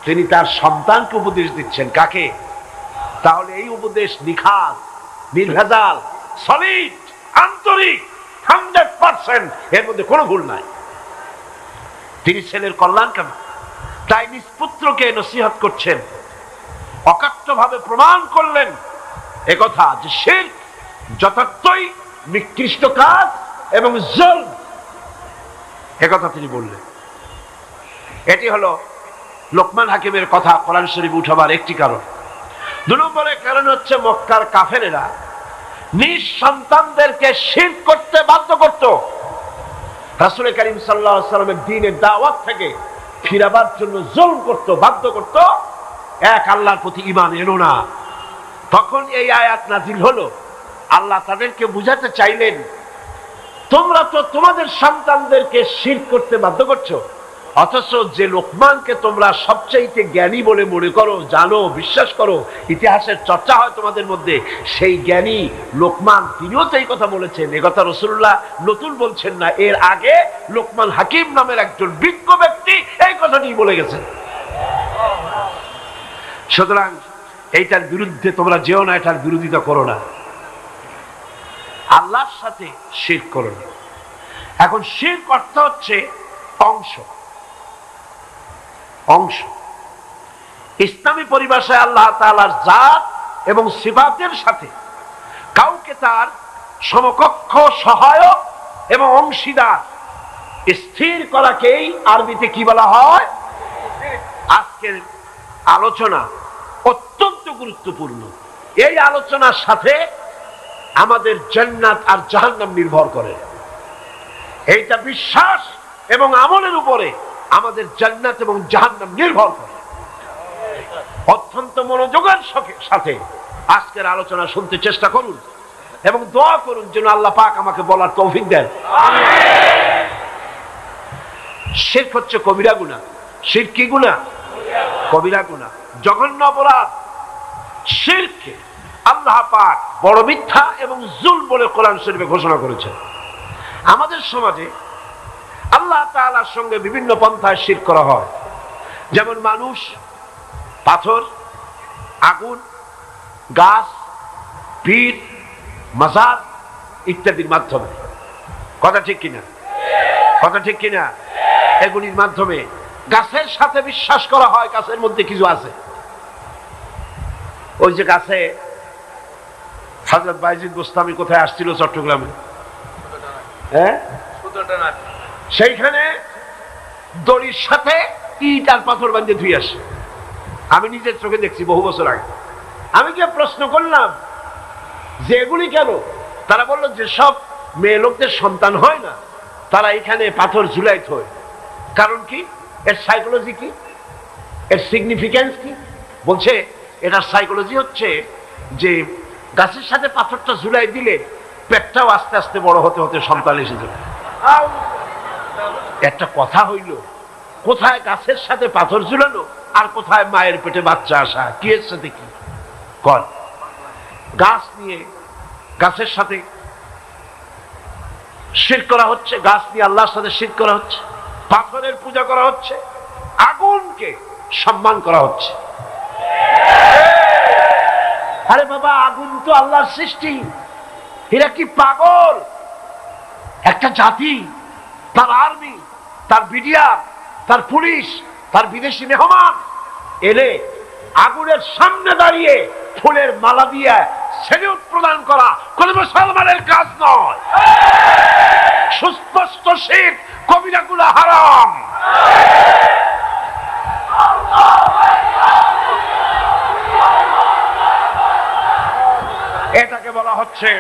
তিনি তার সন্তানকে উপদেশ দিচ্ছেন। কাকে? তাহলে এই উপদেশ নিখাত, নির্ভেজাল, সলিড, আন্তরিক, 100%, এর মধ্যে কোনো ভুল নাই। তিনি ছেলের কল্যাণ কামনা, তাই নিজ পুত্রকে নসিহত করছেন। অকাট্যভাবে প্রমাণ করলেন একথা যে শিরক যথার্থই নিকৃষ্ট কাজ এবং জুলম, একথা তিনি বললেন। এটি হলো লোকমান হাকিমের কথা কোরআন শরীফ উঠাবার একটি কারণ। 2 নম্বরের কারণ হচ্ছে মক্কার কাফেরেরা নিজ সন্তানদেরকে শিরক করতে বাধ্য করত। রাসূল করিম সাল্লাল্লাহু আলাইহি ওয়াসাল্লামের দ্বীনের দাওয়াত থেকে ফিরাবার জন্য জুলম করত, বাধ্য করত, এক আল্লাহর প্রতি ঈমান এনো না। তখন এই আয়াত নাযিল হলো। আল্লাহ তাদেরকে বুঝাতে চাইলেন, তোমরা তো তোমাদের সন্তানদেরকে শিরক করতে বাধ্য করছো, অথচ যে লোকমানকে তোমরা সবচাইতে জ্ঞানী বলে মনে করো, জানো, বিশ্বাস করো, ইতিহাসের চর্চা হয় তোমাদের মধ্যে, সেই জ্ঞানী লোকমান তিনিও তো এই কথা বলেছেন। এ কথা রাসূলুল্লাহ নতুন বলছেন না, এর আগে লোকমান হাকিম নামের একজন বিজ্ঞ ব্যক্তি এই কথাটি বলে গেছেন। সুতরাং এইটার বিরুদ্ধে তোমরা যেও না, এটার বিরোধিতা করো না, আল্লাহর সাথে শিরক করো না। এখন শিরক অর্থ হচ্ছে অংশ। অংশ ইসলামী পরিভাষায় আল্লাহ তাআলার জাত এবং সিফাতের সাথে কাউকে তার সমকক্ষ, সহায়ক এবং অংশীদার স্থির করাকেই আরবিতে কি বলা হয়? আজকের আলোচনা অত্যন্ত গুরুত্বপূর্ণ। এই আলোচনার সাথে আমাদের জান্নাত আর জাহান্নাম নির্ভর করে। এইটা বিশ্বাস এবং আমলের উপরে আমাদের জান্নাত এবং জাহান্নাম নির্ভর করে। অত্যন্ত মনোযোগের সাথে আজকের আলোচনা শুনতে চেষ্টা করুন এবং দোয়া করুন যেন আল্লাহ পাক আমাকে বলার তৌফিক দেন। শিরক হচ্ছে কবিরা গুনাহ। শিরক কি গুনাহ? কবিরা গুনাহ, জঘন্য অপরাধ। শিরককে আল্লাহ পাক বড় মিথ্যা এবং জুলম বলে কোরআন শরীফে ঘোষণা করেছেন। আমাদের সমাজে আল্লাহ তাআলার সঙ্গে বিভিন্ন পন্থায় শিরক করা হয়, যেমন মানুষ, পাথর, আগুন, গাছ, পীর, মাজার ইত্যাদির মাধ্যমে। কথা ঠিক কিনা? কথা ঠিক কিনা? এগুলির মাধ্যমে গাছের সাথে বিশ্বাস করা হয় গাছের মধ্যে কিছু আছে। ওই যে গাছে হযরত বাইজিদ বুস্তামি কোথায় আসছিল? চট্টগ্রামে। হ্যাঁ, সেইখানে দড়ির সাথে ইট আর পাথর বাঁধে ধুই আসে। আমি নিজের চোখে দেখছি বহু বছর আগে। আমি গিয়ে প্রশ্ন করলাম যে এগুলি কেন? তারা বলল যে সব মেয়ে লোকদের সন্তান হয় না, তারা এখানে পাথর ঝুলাই থয়। কারণ কি? এর সাইকোলজি কি? এর সিগনিফিকেন্স কি? বলছে এটার সাইকোলজি হচ্ছে যে গাছের সাথে পাথরটা ঝুলাই দিলে পেটটাও আস্তে আস্তে বড় হতে হতে সন্তান এসে যাবে। একটা কথা হইল, কোথায় গাছের সাথে পাথর ঝুলানো আর কোথায় মায়ের পেটে বাচ্চা আসা, কি এর সাথে কি? কর গাছ নিয়ে গাছের সাথে শিরক করা হচ্ছে, গাছ নিয়ে আল্লাহর সাথে শিরক করা হচ্ছে, পাথরের পূজা করা হচ্ছে, আগুনকে সম্মান করা হচ্ছে। আরে বাবা, আগুন তো আল্লাহর সৃষ্টি। এরা কি পাগল? একটা জাতি, তার আর্মি, তার বিডিআর, তার পুলিশ, তার বিদেশি মেহমান এলে আগুনের সামনে দাঁড়িয়ে ফুলের মালা দিয়ে সেলিউট প্রদান করা কোন মুসলমানের কাজ নয়। সুস্পষ্ট শিরক, কবিরা গুনাহ, হারাম। এটাকে বলা হচ্ছে,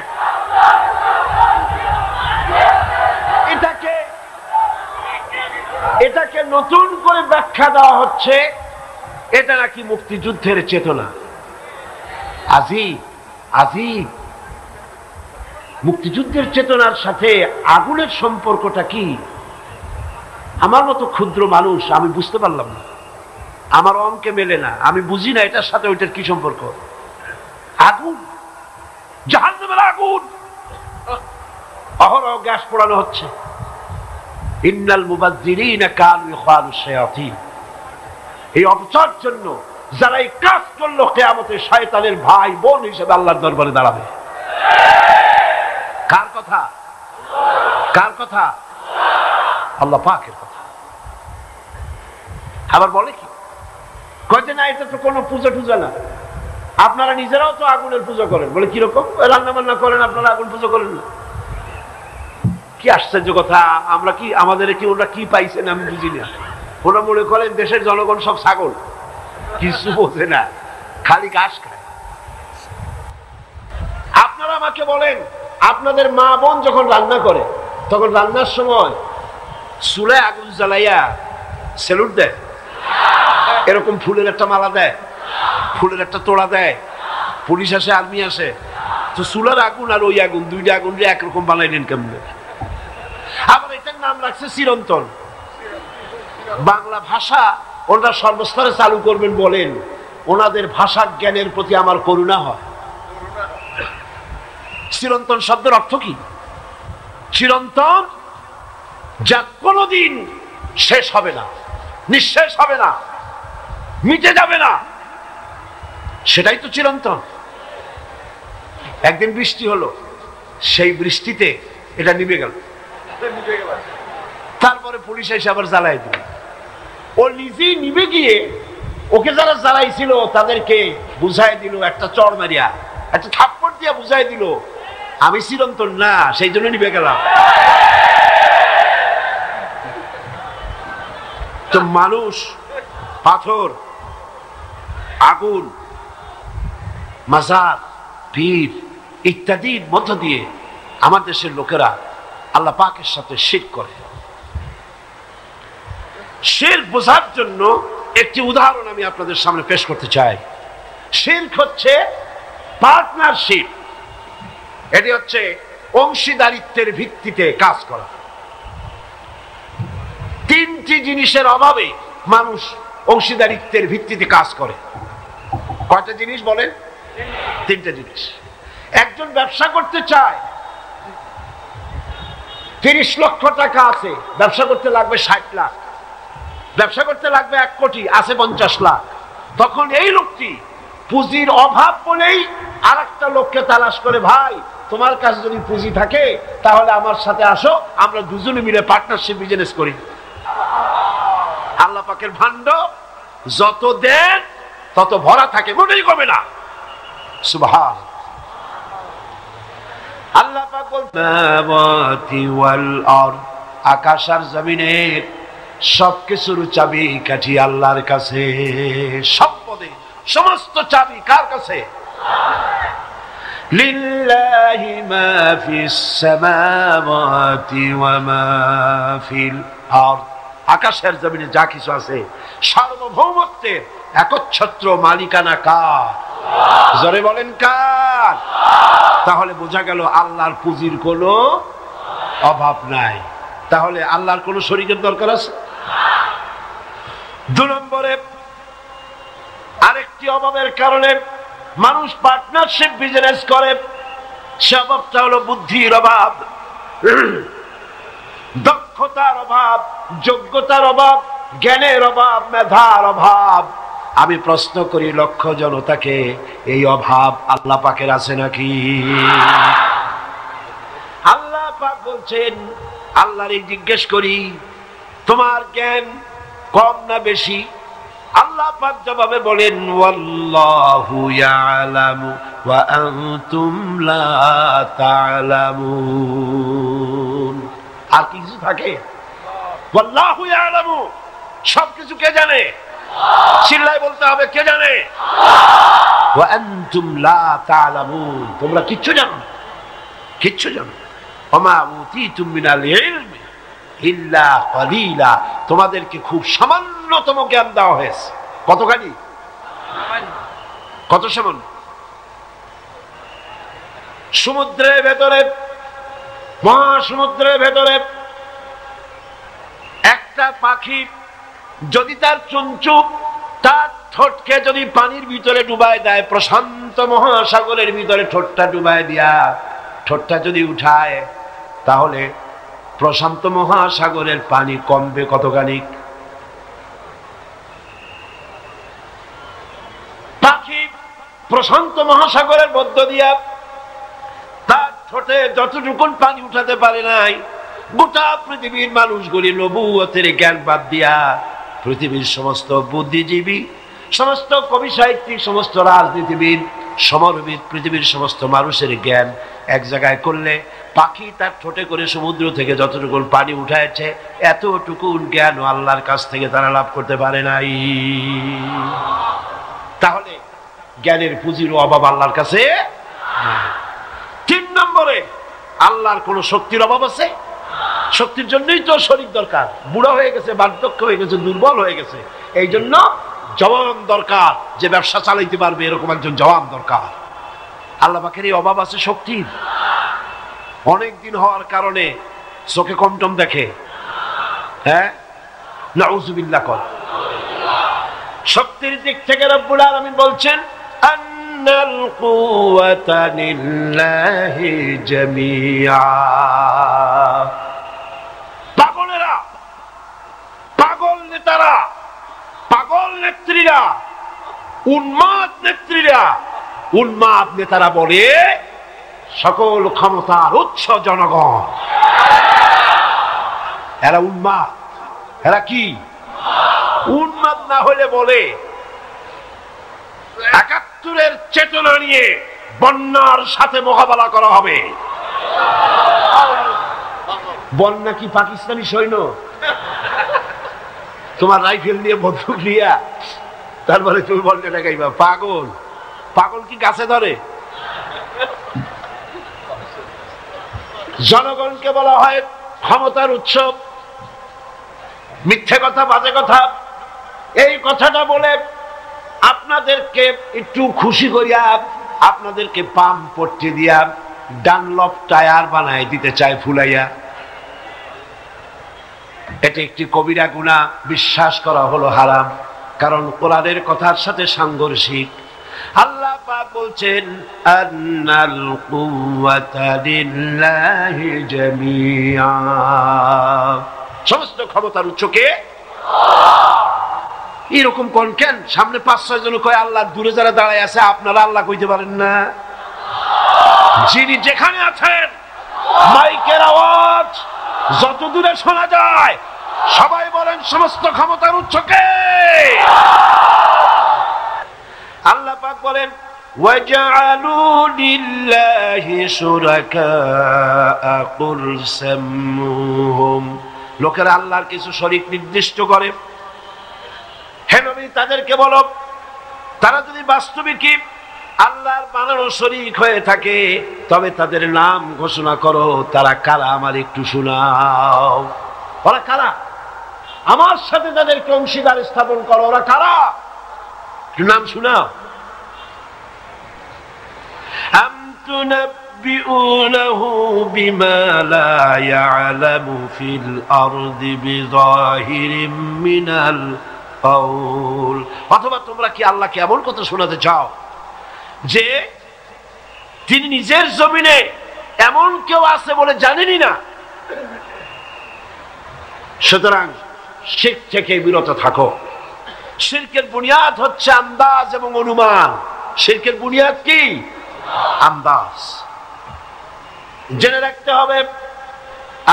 এটাকে নতুন করে ব্যাখ্যা দেওয়া হচ্ছে, এটা নাকি মুক্তিযুদ্ধের চেতনা। আজিব আজিব। মুক্তিযুদ্ধের চেতনার সাথে আগুনের সম্পর্কটা কি? আমার মতো ক্ষুদ্র মানুষ আমি বুঝতে পারলাম না, আমার অঙ্কে মেলে না, আমি বুঝি না এটার সাথে ওইটার কি সম্পর্ক। আগুন, জাহান্নামের আগুন, অহরহ গ্যাস পোড়ানো হচ্ছে। ইন্নাল মুবাজ্জিরিনা কানু ইখওয়ানুশ শায়াতিন। এই অপচারের জন্য যারা এই কাজ করলো, কিয়ামতে শয়তানের ভাই বোন হিসেবে আল্লাহর দরবারে দাঁড়াবে। কার কথা? কার কথা? আল্লাহ পাকের কথা। আবার বলে কি? কয় যে না, এটা তো কোনো পূজা টুজা না, আপনারা নিজেরাও তো আগুনের পূজা করেন। বলে কিরকম? রান্না বান্না করেন, আপনারা আগুন পূজা করেন না? কি আশ্চর্য কথা! আমরা কি, আমাদের কি ওরা কি পাইছেন আমি বুঝি না। ওরা মনে করেন দেশের জনগণ সব ছাগল, কিছু বোঝে না, খালি ঘাস খায়। আপনারা আমাকে বলেন, আপনাদের মা বোন যখন রান্না করে তখন রান্নার সময় চুলায় আগুন জ্বালাইয়া সেলুট দেয়, এরকম ফুলের একটা মালা দেয়, ফুলের একটা তোড়া দেয়, পুলিশ আসে, আর্মি আসে, তো চুলার আগুন আর ওই আগুন, দুইটা আগুন একরকম বানাইলেন কেমনে? আবার এটার নাম রাখছে চিরন্তন। বাংলা ভাষা ওনারা সর্বস্তরে চালু করবেন বলেন, ওনাদের ভাষা জ্ঞানের প্রতি আমার করুণা হয়। চিরন্তন শব্দের অর্থ কি? চিরন্তন, যা কোনদিন শেষ হবে না, নিঃশেষ হবে না, মিটে যাবে না, সেটাই তো চিরন্তন। একদিন বৃষ্টি হলো, সেই বৃষ্টিতে এটা নিভে গেল, তারপরে পুলিশ এসে আবার জ্বালাই দিল। ও নিজেই নিভে গিয়ে ওকে যারা জ্বালাইছিল তাদেরকে বুঝাই দিল, একটা চড় মারিয়া, একটা থাপ্পড় দিয়া বুঝাই দিল আমি চিরন্তন না, সেই জন্য নিভে গেলাম। তো মানুষ, পাথর, আগুন, মাজার, পীর ইত্যাদির মধ্য দিয়ে আমার দেশের লোকেরা আল্লাহ পাকের সাথে শিরক করে। শিরক বোঝার জন্য একটি উদাহরণ আমি আপনাদের সামনে পেশ করতে চাই। শিরক হচ্ছে পার্টনারশিপ, এটি হচ্ছে অংশীদারিত্বের ভিত্তিতে কাজ করা। তিনটি জিনিসের অভাবে মানুষ অংশীদারিত্বের ভিত্তিতে কাজ করে। কয়টা জিনিস বলেন? তিনটা জিনিস। একজন ব্যবসা করতে চায়, 30 লক্ষ টাকা আছে, ব্যবসা করতে লাগবে 60 লাখ, ব্যবসা করতে লাগবে 1 কোটি, আছে 50 লাখ। তখন এই লোকটি পুঁজির অভাব বলেই আর একটা লোককে তালাশ করে, ভাই তোমার কাছে যদি পুঁজি থাকে তাহলে আমার সাথে আসো, আমরা দুজনে মিলে পার্টনারশিপ বিজনেস করি। আল্লাহ পাকের ভান্ড যত দেন তত ভরা থাকে, মোটেই কমে না। সুবহান আল্লাহ পাক বলেন, আকাশ আর জমিনের সবকিছুর চাবি কাঠি আল্লাহর কাছে। সম্পদে সমস্ত চাবি কার কাছে? লিল্লাহি মা ফিস সামাওয়াতি ওয়া মা ফিল আরদ। আকাশের জমিনে যা কিছু আছে সার্বভৌমত্বের একচ্ছত্র মালিকানা কার? জোরে বলেন কার? তাহলে বোঝা গেল আল্লাহর পুঁজির কোনো অভাব নাই। তাহলে আল্লাহর কোনো শরীকের দরকার আছে? 2 নম্বরে আরেকটি অভাবের কারণে মানুষ পার্টনারশিপ বিজনেস করে, সে অভাবটা হলো বুদ্ধির অভাব, দক্ষতার অভাব, যোগ্যতার অভাব, জ্ঞানের অভাব, মেধার অভাব। আমি প্রশ্ন করি লক্ষ জনতাকে, এই অভাব আল্লাহ পাকের আছে নাকি? আল্লাহ পাক বলছেন, আল্লাহরে জিজ্ঞেস করি তোমার জ্ঞান কম না বেশি? আল্লাহ পাক জবাবে বলেন, ওয়াল্লাহু ইয়ালামু ওয়া আনতুম লা তা'লামুন। আর কিছু থাকে? ওয়াল্লাহু ইয়ালামু, সবকিছু কে জানে? চিল্লায় বলতে হবে, কে জানে? ওয়া আনতুম লা তা'লামুন, তোমরা কিচ্ছু জানো না, কিচ্ছু জানো। ওমা উতীতুম মিনাল ইলমি ইল্লা কালিলা, তোমাদেরকে খুব সামান্যতম জ্ঞান দেওয়া হয়েছে। কতখানি? কত সামান্য? সমুদ্রের ভেতরে, মহাসমুদ্রের ভেতরে একটা পাখি যদি তার চুনচু, তার ঠোঁটকে যদি পানির ভিতরে ডুবায় দেয়, প্রশান্ত মহাসাগরের ভিতরে ঠোঁটটা ডুবায় দিয়া ঠোঁটটা যদি উঠায়, তাহলে প্রশান্ত মহাসাগরের পানি কমবে কতখানি? পাখি প্রশান্ত মহাসাগরের মধ্য দিয়া তার ঠোঁটে যতটুকুন পানি উঠাতে পারে নাই, গোটা পৃথিবীর মানুষগুলি নবুয়তের জ্ঞান বাদ দিয়া পৃথিবীর সমস্ত বুদ্ধিজীবী, সমস্ত কবি সাহিত্যিক, সমস্ত রাজনীতিবিদ, সমরবিদ, পৃথিবীর সমস্ত মানুষের জ্ঞান এক জায়গায় করলে পাখি তার ঠোঁটে করে সমুদ্র থেকে যতটুকু পানি উঠাইছে এতটুকু জ্ঞান আল্লাহর কাছ থেকে তারা লাভ করতে পারে নাই। তাহলে জ্ঞানের পুঁজির অভাব আল্লাহর কাছে। 3 নম্বরে, আল্লাহর কোন শক্তির অভাব আছে? শক্তির জন্যই তো শরীর দরকার। বুড়া হয়ে গেছে, বার্ধক্য হয়ে গেছে, দুর্বল হয়ে গেছে, এই জন্য জওয়ান দরকার, যে ব্যবসা চালাইতে পারবে এরকম একজন জওয়ান দরকার। আল্লাহ পাকের এই অভাব আছে শক্তির। অনেক দিন হওয়ার কারণে চোখে কমটম দেখে, হ্যাঁ, নাউযুবিল্লাহ। কর শক্তির দিক থেকে রব্বুল আলামিন বলছেন আন্নাল কুওয়াতা লিল্লাহি জামিআ। পাগলেরা, পাগল নেতারা, পাগল নেত্রীরা, উন্মাদ নেত্রীরা, উন্মাদ নেতারা বলে সকল ক্ষমতার উৎস জনগণ। এরা উন্মাদ। এরা কি উন্মাদ না হলে বলে ৭১-এর চেতনা নিয়ে বন্যার সাথে মোকাবেলা করা হবে। বন্যা কি পাকিস্তানি সৈন্য? তোমার রাইফেল নিয়ে, বন্দুক নিয়ে, তারপরে তুমি বন্যাটা গাইবা? পাগল। পাগল কি গাছে ধরে? জনগণকে বলা হয় ক্ষমতার উৎস। মিথ্যে কথা, বাজে কথা। এই কথাটা বলে আপনাদেরকে একটু খুশি করিয়া, আপনাদেরকে পাম পট্টি দিয়া ডানলপ টায়ার বানায় দিতে চায় ফুলাইয়া। এটা একটি কবিরা গুনাহ, বিশ্বাস করা হলো হারাম, কারণ কোরআনের কথার সাথে সাংঘর্ষিক। আল্লাহ পাক বলছেন আন্নাল কুওয়াতা লিল্লাহি জামিআ। সমস্ত ক্ষমতার উৎস কে? এরকম কোন কেন? সামনে ৫-৬ জন কয় আল্লাহ, দূরে যারা দাঁড়ায় আছে আপনারা আল্লাহ কইতে পারেন না? যিনি যেখানে আছেন, মাইকের আওয়াজ যত দূরে শোনা যায়, সবাই বলেন সমস্ত ক্ষমতার উৎস কে? আল্লাহ পাক বলেন ওয়াজআলু লিল্লাহি শুরাকা কুল সাম্মুহুম। লোকেরা আল্লাহর কিছু শরীক নির্দিষ্ট করে। হে নবী, তাদেরকে বলো, তারা যদি বাস্তবিকই আল্লাহর বানানো শরীক হয়ে থাকে তবে তাদের নাম ঘোষণা করো। তারা কারা আমার একটু শোনাও। ওরা কারা? আমার সাথে তাদেরকে অংশীদার স্থাপন করো। ওরা কারা? নাম শোনাও। আম তুনাব্বিউনাহু বিমা লা ইয়ালামু ফিল আরদি বিযাহিরিম মিনাল কাউল। অথবা তোমরা কি আল্লাহকে এমন কথা শোনাতে চাও যে তিনি নিজের জমিনে এমন কেউ আছে বলে জানেনই না? সুতরাং শিরক থেকে বিরত থাকো। শিরকের বুনিয়াদ হচ্ছে আন্দাজ এবং অনুমান। শিরকের বুনিয়াদ কি? আন্দাজ। জেনে রাখতে হবে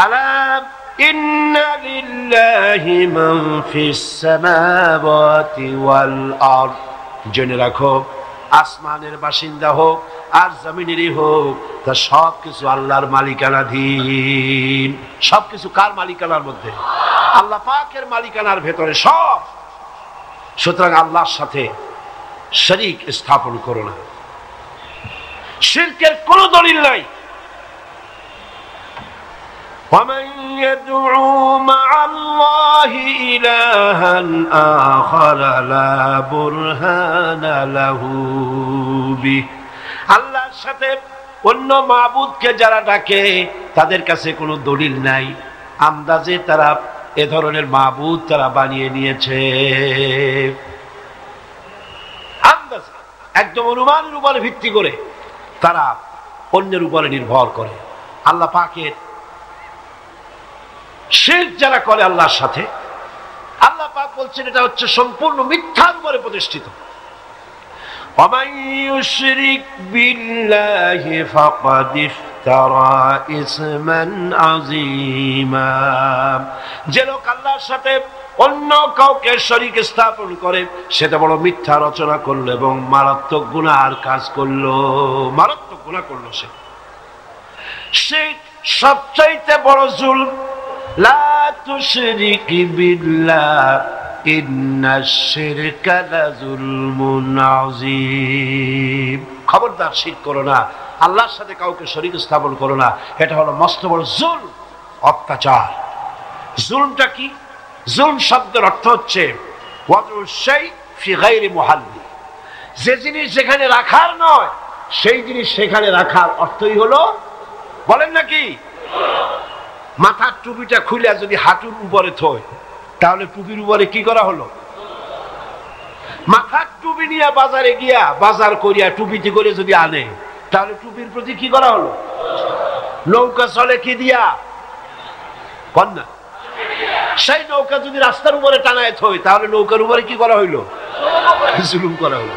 আলা ইন্না লিল্লাহি মান ফিস সামাওয়াতি ওয়াল আরদ। জেনে রাখো, আসমানের বাসিন্দা হোক আর জমিনেরই হোক, তা সবকিছু আল্লাহর মালিকানাধীন। সবকিছু কার মালিকানার মধ্যে? আল্লাহ পাকের মালিকানার ভেতরে সব। সুতরাং আল্লাহর সাথে শরীক স্থাপন করো না। শিরকের কোন দলিল নাই। ومن يدعو مع الله إلها آخر لا برهان له به। আল্লাহর সাথে অন্য মাবুদকে যারা ডাকে তাদের কাছে কোনো দলিল নাই। আন্দাজে তারা এ ধরনের মাবুদ তারা বানিয়ে নিয়েছে। আন্দাজে, একদম অনুমানের উপর ভিত্তি করে তারা অন্যের উপরে নির্ভর করে। আল্লাহ পাকের শিরক যারা করে আল্লাহর সাথে, আল্লাহ পাক বলছেন এটা হচ্ছে সম্পূর্ণ মিথ্যার উপরে প্রতিষ্ঠিত। ومن يشرك بالله فقد افترى إثما عظيما। যে লোক আল্লাহর সাথে অন্য কাউকে শরীক স্থাপন করে, সেটা বড় মিথ্যা রচনা করলো এবং মারাত্মক গুনার কাজ করলো, মারাত্মক গুনাহ করলো। সে সবচাইতে বড় জুলম। লা তুশরিক বিল্লাহ ইন্নাশ শিরকা লাযুলমুন আযীম। খবরদার শিরক করো না, আল্লাহর সাথে কাউকে শরীক স্থাপন করো না, এটা হলো মস্ত বড় জুলম, অত্যাচার। জুলমটা কি? জুলম শব্দের অর্থ হচ্ছে ওয়াদউল শাই ফি গায়রি মুহাল্লি, যে জিনিস যেখানে রাখার নয় সেই জিনিস সেখানে রাখার অর্থই হলো, বলেন নাকি? মাথার টুপিটা খুলে যদি হাঁটুর উপরে থয় তাহলে টুপির উপরে কি করা হলো? মাথার টুপি নিয়ে বাজারে গিয়া বাজার করিয়া টুপিতে করে যদি আনে তাহলে টুপির প্রতি কি করা হলো? নৌকা চলে কি দিয়া? কন্যা। সেই নৌকা যদি রাস্তার উপরে টানায় থয় তাহলে নৌকার উপরে কি করা হইলো? জুলুম করা হলো।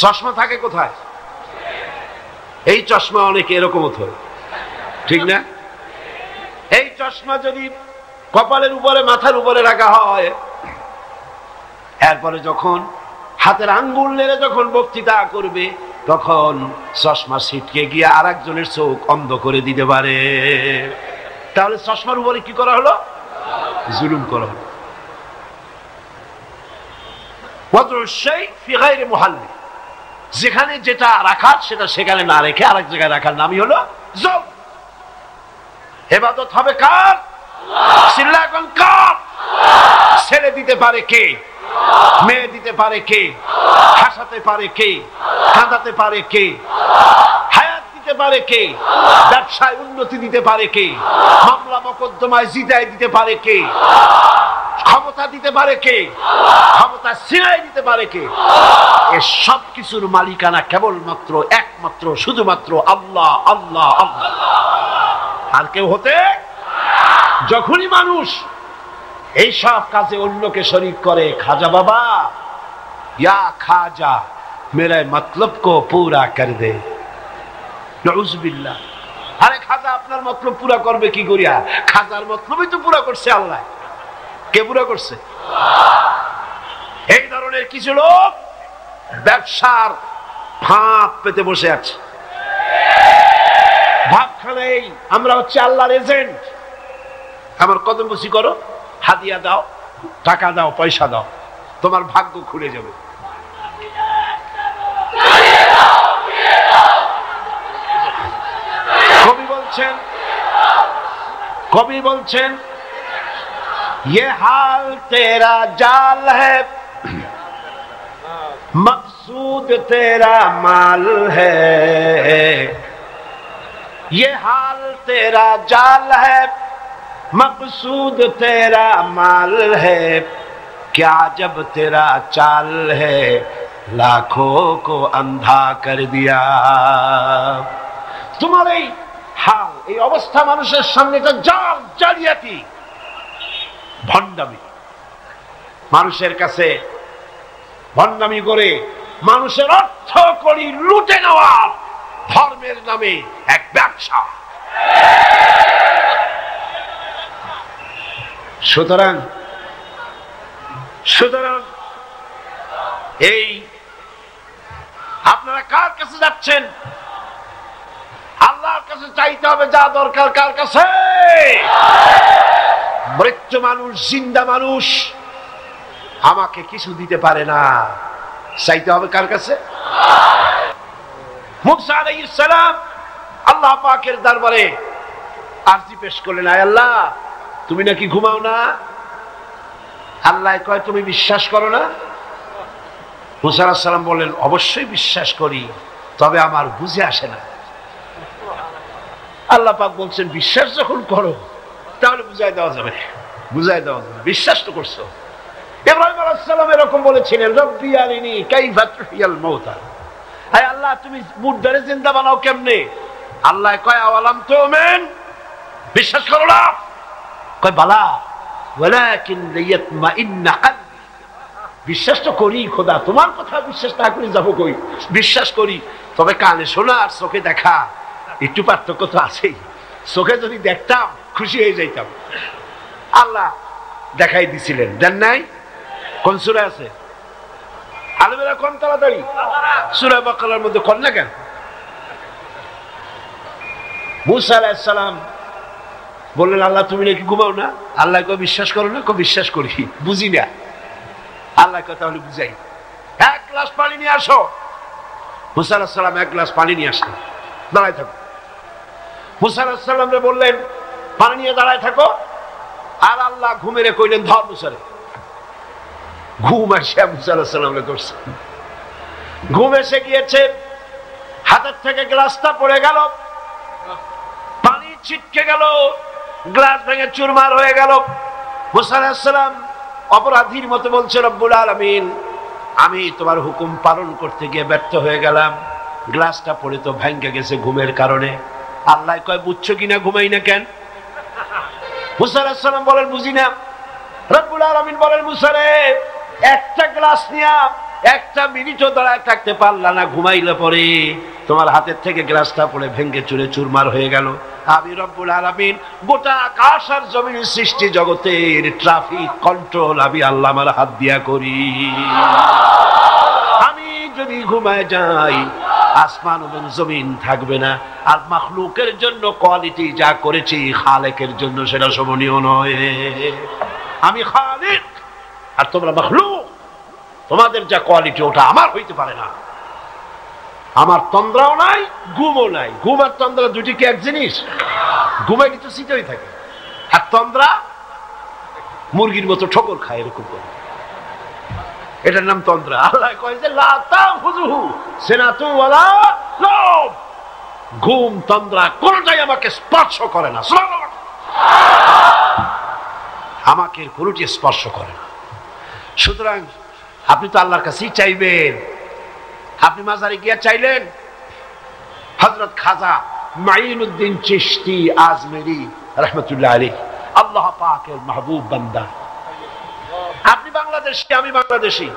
চশমা থাকে কোথায়? এই চশমা অনেকে এরকম হয়, ঠিক না? এই চশমা যদি কপালের উপরে মাথার উপরে রাখা হয়, এরপরে যখন হাতের আঙ্গুল নেড়ে যখন বক্তৃতা করবে তখন চশমা ছিটকে গিয়ে আর একজনের চোখ অন্ধ করে দিতে পারে। তাহলে চশমার উপরে কি করা হলো? জুলুম করা হলো। ওয়াদউল শাই ফি গায়রি মুহাল্লি, যেখানে যেটা রাখার সেটা সেখানে না রেখে আরেক জায়গায় রাখার নামই হলো জুলম। ইবাদত হবে কার? চিল্লা এখন কার? ছেলে দিতে পারে কে? মেয়ে দিতে পারে কে? হাসাতে পারে কে? কাঁদাতে পারে কে? হায়াত দিতে পারে কে? ব্যবসায় উন্নতি দিতে পারে কে? মামলা মোকদ্দমায় জিতায় দিতে পারে কে? ক্ষমতা দিতে পারে কে? ক্ষমতা ছিনাই দিতে পারে কে? এই সব কিছুর মালিকানা কেবলমাত্র একমাত্র শুধুমাত্র আল্লাহ, আল্লাহ, আল্লাহ, আর কেউ হতে। যখনই মানুষ এই সব কাজে অন্যকে শরীক করে, খাজা বাবা ইয়া খাজা মেরে মতলব কো পুরা কর দে, নাউযুবিল্লাহ। আরে খাজা আপনার মতলব পুরা করবে কি করিয়া? খাজার মতলবই তো পুরা করছে আল্লাহ। কে পুরা করছে? এই ধরনের কিছু লোক ব্যবসার ফাঁদ পেতে বসে আছে। ভাবখানেই আমরা হচ্ছে আল্লাহর এজেন্ট, আমার কদম বসি করো, হাদিয়া দাও, টাকা দাও, পয়সা দাও, তোমার ভাগ্য খুলে যাবে। কবি বলছেন ये हाल तेरा जाल है, मकसूद तेरा माल है, ये हाल तेरा जाल है, मकसूद तेरा माल है, क्या जब तेरा चाल है लाखों को अंधा कर दिया। তোমার এই হাল, এই অবস্থা মানুষের সামনে একটা জাল, জালিয়াতি, ভণ্ডামি। মানুষের কাছে ভণ্ডামি করে মানুষের অর্থ করি লুটে নেওয়া ধর্মের নামে এক ব্যবসা। সুতরাং এই আপনারা কার কাছে যাচ্ছেন? আল্লাহর কাছে চাইতে হবে যা দরকার। কার কাছে? মৃত্যু মানুষ, জিন্দা মানুষ আমাকে কিছু দিতে পারে না, চাইতে হবে কার কাছে? মুসা আলাইহিস সালাম আল্লাহ পাকের দরবারে আরজি পেশ করলেন, আয় আল্লাহ তুমি নাকি ঘুমাও না। আল্লাহ কয় তুমি বিশ্বাস করো না? মুসা আলাইহিস সালাম বললেন অবশ্যই বিশ্বাস করি, তবে আমার বুঝে আসে না। আল্লাহ পাক বলছেন বিশ্বাস যখন করো তাহলে বুঝাই দেওয়া যাবে, বুঝাই দেওয়া যাবে। বিশ্বাস তো করছো। ইব্রাহিম আলাইহিস সালাম এরকম বলেছিলেন, রব্বি আরিনি কাইফা তুহিয়াল মাউতা, হে আল্লাহ তুমি মুর্দারে জিন্দা বানাও কেমনে? আল্লাহ কয় আওয়ালাম তুমিন, বিশ্বাস করো না? কয় বালা ওয়ালাকিন লিয়াতমাইন্না কলবি, বিশ্বাস তো করি খোদা, তোমার কথা বিশ্বাস না করে যাবো কই? বিশ্বাস করি, তবে কানে শোনা আর চোখে দেখা একটু পার্থক্য তো আছেই। চোখে যদি দেখতাম খুশি হয়ে যাইতাম, আল্লাহ দেখাই দিছিলেন, দেন নাই? কোন সূরা আছে? আলমেরা কোন তাড়াতাড়ি সূরা বাকারার মধ্যে কোন না কেন? মুসা আলাইহিস সালাম বললেন, আল্লাহ তুমি নাকি ঘুমাও না? আল্লাহ কো বিশ্বাস করো না? কো বিশ্বাস করি, বুঝি না। আল্লাহ কো তাহলে বুঝাই, এক গ্লাস পানি নিয়ে আসো। মুসা আলাইহিস সালাম এক গ্লাস পানি নিয়ে আসলেন, দাঁড়ায় থাকো। মুসা আলাইহিস সালামরে বললেন পানি নিয়ে দাঁড়ায় থাকো, আর আল্লাহ ঘুমেরে কইলেন ধর মুসারে। ঘুম আসে মুসা আলাইহিস সালামরে ধরছে, ঘুম এসে গিয়েছে, হাতের থেকে গ্লাসটা পড়ে গেল, পানি ছিটকে গেল, গ্লাস ভেঙে চুরমার হয়ে গেল। মুসা আলাইহিস সালাম অপরাধীর মতো বলছে, রব্বুল আলামিন আমি তোমার হুকুম পালন করতে গিয়ে ব্যর্থ হয়ে গেলাম, গ্লাসটা পড়ে তো ভেঙে গেছে ঘুমের কারণে। আল্লাহ কয় বুঝছো কিনা ঘুমাই না কেন? মুসা আলাইহিস সালাম বলেন বুঝি না। রব্বুল আলামিন বলেন, মুসা রে একটা গ্লাস নিয়া একটা মিনিটও দাঁড়ায় থাকতে পারলা না, ঘুমাইলে পরে তোমার হাতের থেকে গ্লাসটা পড়ে ভেঙে চুরে চুরমার হয়ে গেল। আমি রব্বুল আলামিন গোটা আকাশ আর জমিনের সৃষ্টি জগতের ট্রাফিক কন্ট্রোল আমি আল্লাহ আমার হাত দিয়া করি। আমি যদি ঘুমায় যাই আসমান এবং জমিন থাকবে না, আর মাখলুকের জন্য কোয়ালিটি যা করেছি খালেকের জন্য সেটা শোভনীয় নয়। আমি খালিক আর তোমরা মাখলুক, তোমাদের যা কোয়ালিটি ওটা আমার হইতে পারে না। আমার তন্দ্রাও নাই, ঘুমও নাই। ঘুম আর তন্দ্রা দুটি কি এক জিনিস? ঘুমাই কিন্তু শীতই থাকে, আর তন্দ্রা মুরগির মতো ঠোকর খায় এরকম করে, এটার নাম তন্দ্রা। আল্লাহ কয় যে লা তাখুযুহু সিনাতুন ওয়ালা নাওম, ঘুম তন্দ্রা কোনটাই আমাকে স্পর্শ করে না। সুবহানাল্লাহ, আমাকে কোনটি স্পর্শ করে না। সুতরাং আপনি তো আল্লাহর কাছেই চাইবেন। আপনি মাজারে গিয়া চাইলেন, হযরত খাজা মাইনুদ্দিন চিশতি আজমেরি রাহমাতুল্লাহ আলাইহি, আল্লাহ পাকের মাহবুব বান্দা। আপনি বাংলাদেশি, আমি বাংলাদেশি।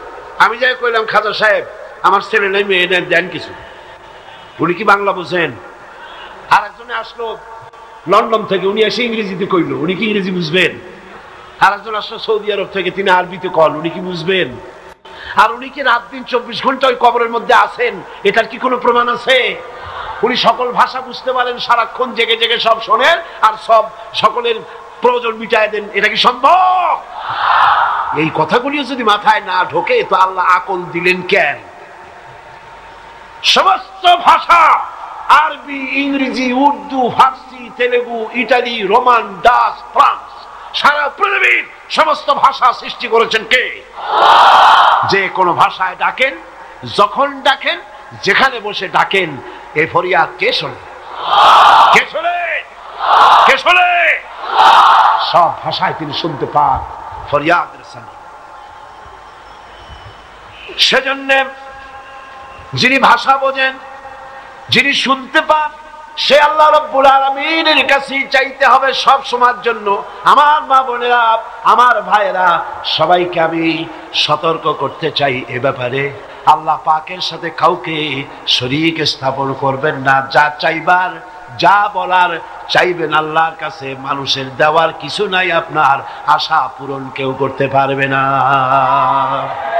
আমি যাই কইলাম খাজা সাহেব আমার ছেলে নাই মেয়ে নেন, দেন কিছু। উনি কি বাংলা বুঝেন? আর একজনে আসলো লন্ডন থেকে, উনি এসে ইংরেজিতে কইলো, উনি কি ইংরেজি বুঝবেন? আর একজন আসলো সৌদি আরব থেকে, তিনি আরবিতে কল, উনি কি বুঝবেন? আর উনি কি রাত দিন 24 ঘন্টা ওই কবরের মধ্যে আছেন, এটার কি কোনো প্রমাণ আছে? উনি সকল ভাষা বুঝতে পারেন, সারাক্ষণ জেগে জেগে সব শোনেন আর সব সকলের প্রয়োজন মিটায় দেন, এটা কি সম্ভব? এই কথাগুলিও যদি মাথায় না ঢোকে তো আল্লাহ আকল দিলেন কেন? সমস্ত ভাষা, আরবি, ইংরেজি, উর্দু, ফার্সি, Telugu, Italy, Roman, Dutch, France, সারা পৃথিবীর সমস্ত ভাষা সৃষ্টি করেছেন কে? যে কোনো ভাষায় ডাকেন, যখন ডাকেন, যেখানে বসে ডাকেন, এই ফরিয়াদ কে শোনে? কে শোনে? কে শোনে? সব ভাষায় তিনি শুনতে পান ফরিয়াদের সানি। সেজন্য যিনি ভাষা বোঝেন, যিনি শুনতে পান, সে আল্লাহ রাব্বুল আলামিনের কাছে চাইতে হবে সব সময়ের জন্য। আমার মা বোনেরা, আমার ভাইয়েরা, সবাইকে আমি সতর্ক করতে চাই এ ব্যাপারে, আল্লাহ পাকের সাথে কাউকে শরীক স্থাপন করবেন না। যা চাইবার, যা বলার চাইবেন আল্লাহর কাছে, মানুষের দেওয়ার কিছু নাই, আপনার আশা পূরণ কেউ করতে পারবে না।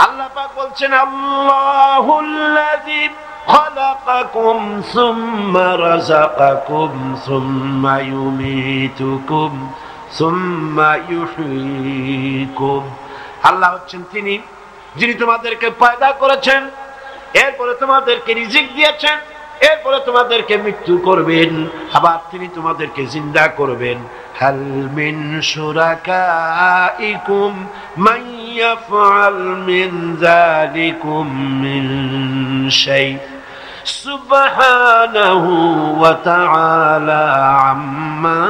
আল্লাহ পাক বলছেন, আল্লাহুল্লাযী খালাকাকুম সুম্মা রাযাকাকুম সুম্মা ইউমীতুকুম সুম্মা ইউহয়ীকুম। আল্লাহ হচ্ছেন তিনি যিনি তোমাদেরকে পয়দা করেছেন, এরপরে তোমাদেরকে রিজিক দিয়েছেন, এরপরে তোমাদেরকে মৃত্যু করবেন, আবার তিনি তোমাদেরকে জিন্দা করবেন। হাল মিন শুরাকাইকুম মান ইয়াফআল মিন যালিকুম মিন শাই সুবহানাহু ওয়া তাআলা আম্মা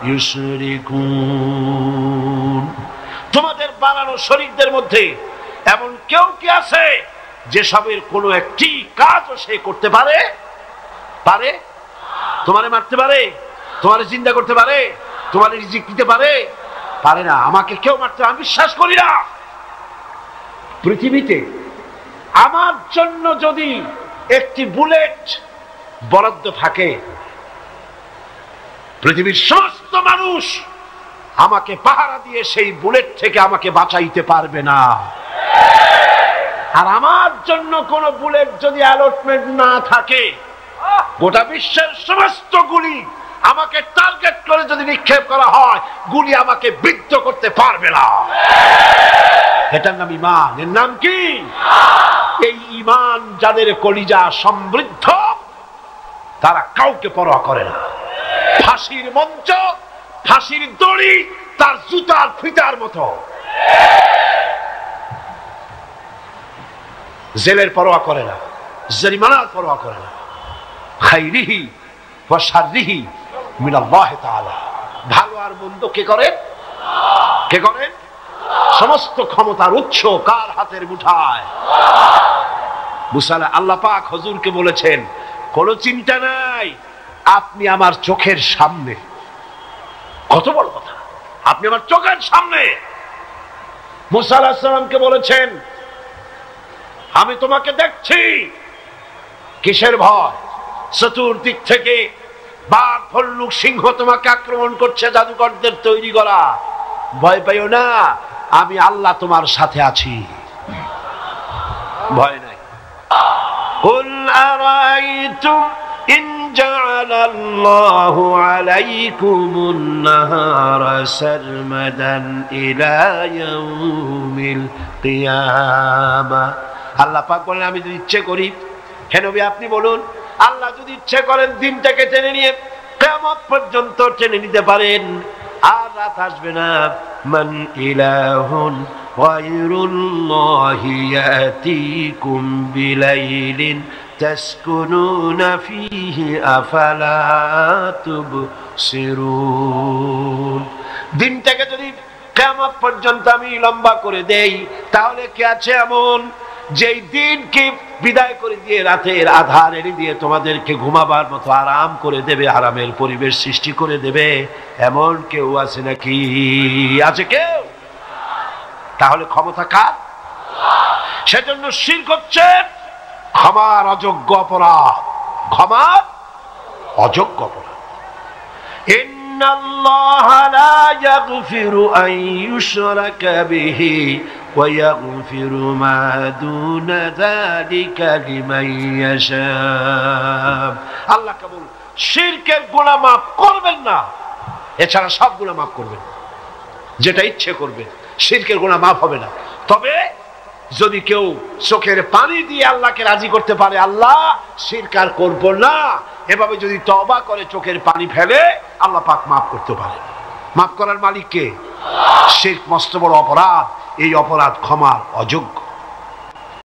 ইউশরিকুন। তোমাদের বানানো শরীকদের মধ্যে এমন কেউ কি আছে যে সবের কোনো একটি কাজও সে করতে পারে? পারে? তোমারে মারতে পারে? তোমারে জিন্দা করতে পারে? তোমারে রিজিক দিতে পারে? পারে না। আমাকে কেউ মারতে, আমি বিশ্বাস করি না। পৃথিবীতে আমার জন্য যদি একটি বুলেট বরাদ্দ থাকে, পৃথিবীর সমস্ত মানুষ আমাকে পাহারা দিয়ে সেই বুলেট থেকে আমাকে বাঁচাইতে পারবে না। আর আমার জন্য কোন বুলেট যদি অ্যালটমেন্ট না থাকে, গোটা বিশ্বের সমস্ত গুলি আমাকে টার্গেট করে যদি নিক্ষেপ করা হয়, গুলি আমাকে বিদ্ধ করতে পারবে না। এটার নাম ঈমান। এর নাম কি? এই ঈমান যাদের কলিজা সমৃদ্ধ, তারা কাউকে পরোয়া করে না। ফাঁসির মঞ্চ, ফাঁসির দড়ি তার জুতার ফিতার মতো। জেলের পরোয়া করে না, জরিমানার পরোয়া করে না। খাইরিহি ওয়া শাররিহি মিনাল্লাহি তাআলা। ভালো আর মন্দ কে করেন? কে করেন? সমস্ত ক্ষমতার উৎস কার হাতের মুঠায়? মুসা আল্লাহ পাক হুজুরকে বলেছেন, কোনো চিন্তা নাই, আপনি আমার চোখের সামনে। কত বড় কথা, আপনি আমার চোখের সামনে। মুসা আলাইহিস সালামকে বলেছেন, আমি তোমাকে দেখছি। কিসের ভয়? চতুর্দিক থেকে বাঘ, ভাল্লুক, সিংহ তোমাকে আক্রমণ করছে, জাদুকরদের তৈরি করা। ভয় পাইও না, আমি আল্লাহ তোমার সাথে আছি, ভয় নাই। কুল আরাইতুম ইন জাআলাল্লাহু আলাইকুমুন নাহারা সারমাদান ইলা ইয়াউমিল কিয়ামাহ। আল্লাহ পাক বলেন, আমি যদি ইচ্ছে করি, হে নবী আপনি বলুন, আল্লাহ যদি ইচ্ছে করেন দিনটাকে টেনে নিয়ে কিয়ামত পর্যন্ত টেনে নিতে পারেন, আর রাত আসবে না। মান ইলাহুন গায়রুল্লাহি ইয়াতিকুম বিলাইলিন তাসকুনুনা ফীহি আফালা তুবসিরুন। দিনটাকে যদি কিয়ামত পর্যন্ত আমি লম্বা করে দেই, তাহলে কি আছে এমন যেই দিনকে বিদায় করে দিয়ে রাতের আধার এনে দিয়ে তোমাদেরকে ঘুমাবার মতো আরাম করে দেবে, আরামের পরিবেশ সৃষ্টি করে দেবে, এমন কেউ আছে নাকি? আছে কেউ? তাহলে ক্ষমতা কার? সেজন্য শিরক হচ্ছে ক্ষমার অযোগ্য অপরাধ, ক্ষমার অযোগ্য অপরাধ। ইন্নাল্লাহা লা ইয়াগফিরু আন ইউশরাকা বিহি ওয়া ইয়াগফিরু মা দুনা যালিকা লিমান ইয়াশা। আল্লাহ কেবল শিরকের গুনাহ মাফ করবেন না, এছাড়া সব গুনাহ মাফ করবেন, যেটা ইচ্ছে করবেন। শিরকের গুনাহ মাফ হবে না। তবে যদি কেউ চোখের পানি দিয়ে আল্লাহকে রাজি করতে পারে, আল্লাহ শিরক আর করব না, এভাবে যদি তওবা করে চোখের পানি ফেলে, আল্লাহ পাক মাফ করতে পারে। মাফ করার মালিক কে? শিরক মস্ত বড় অপরাধ, এই অপরাধ ক্ষমার অযোগ্য।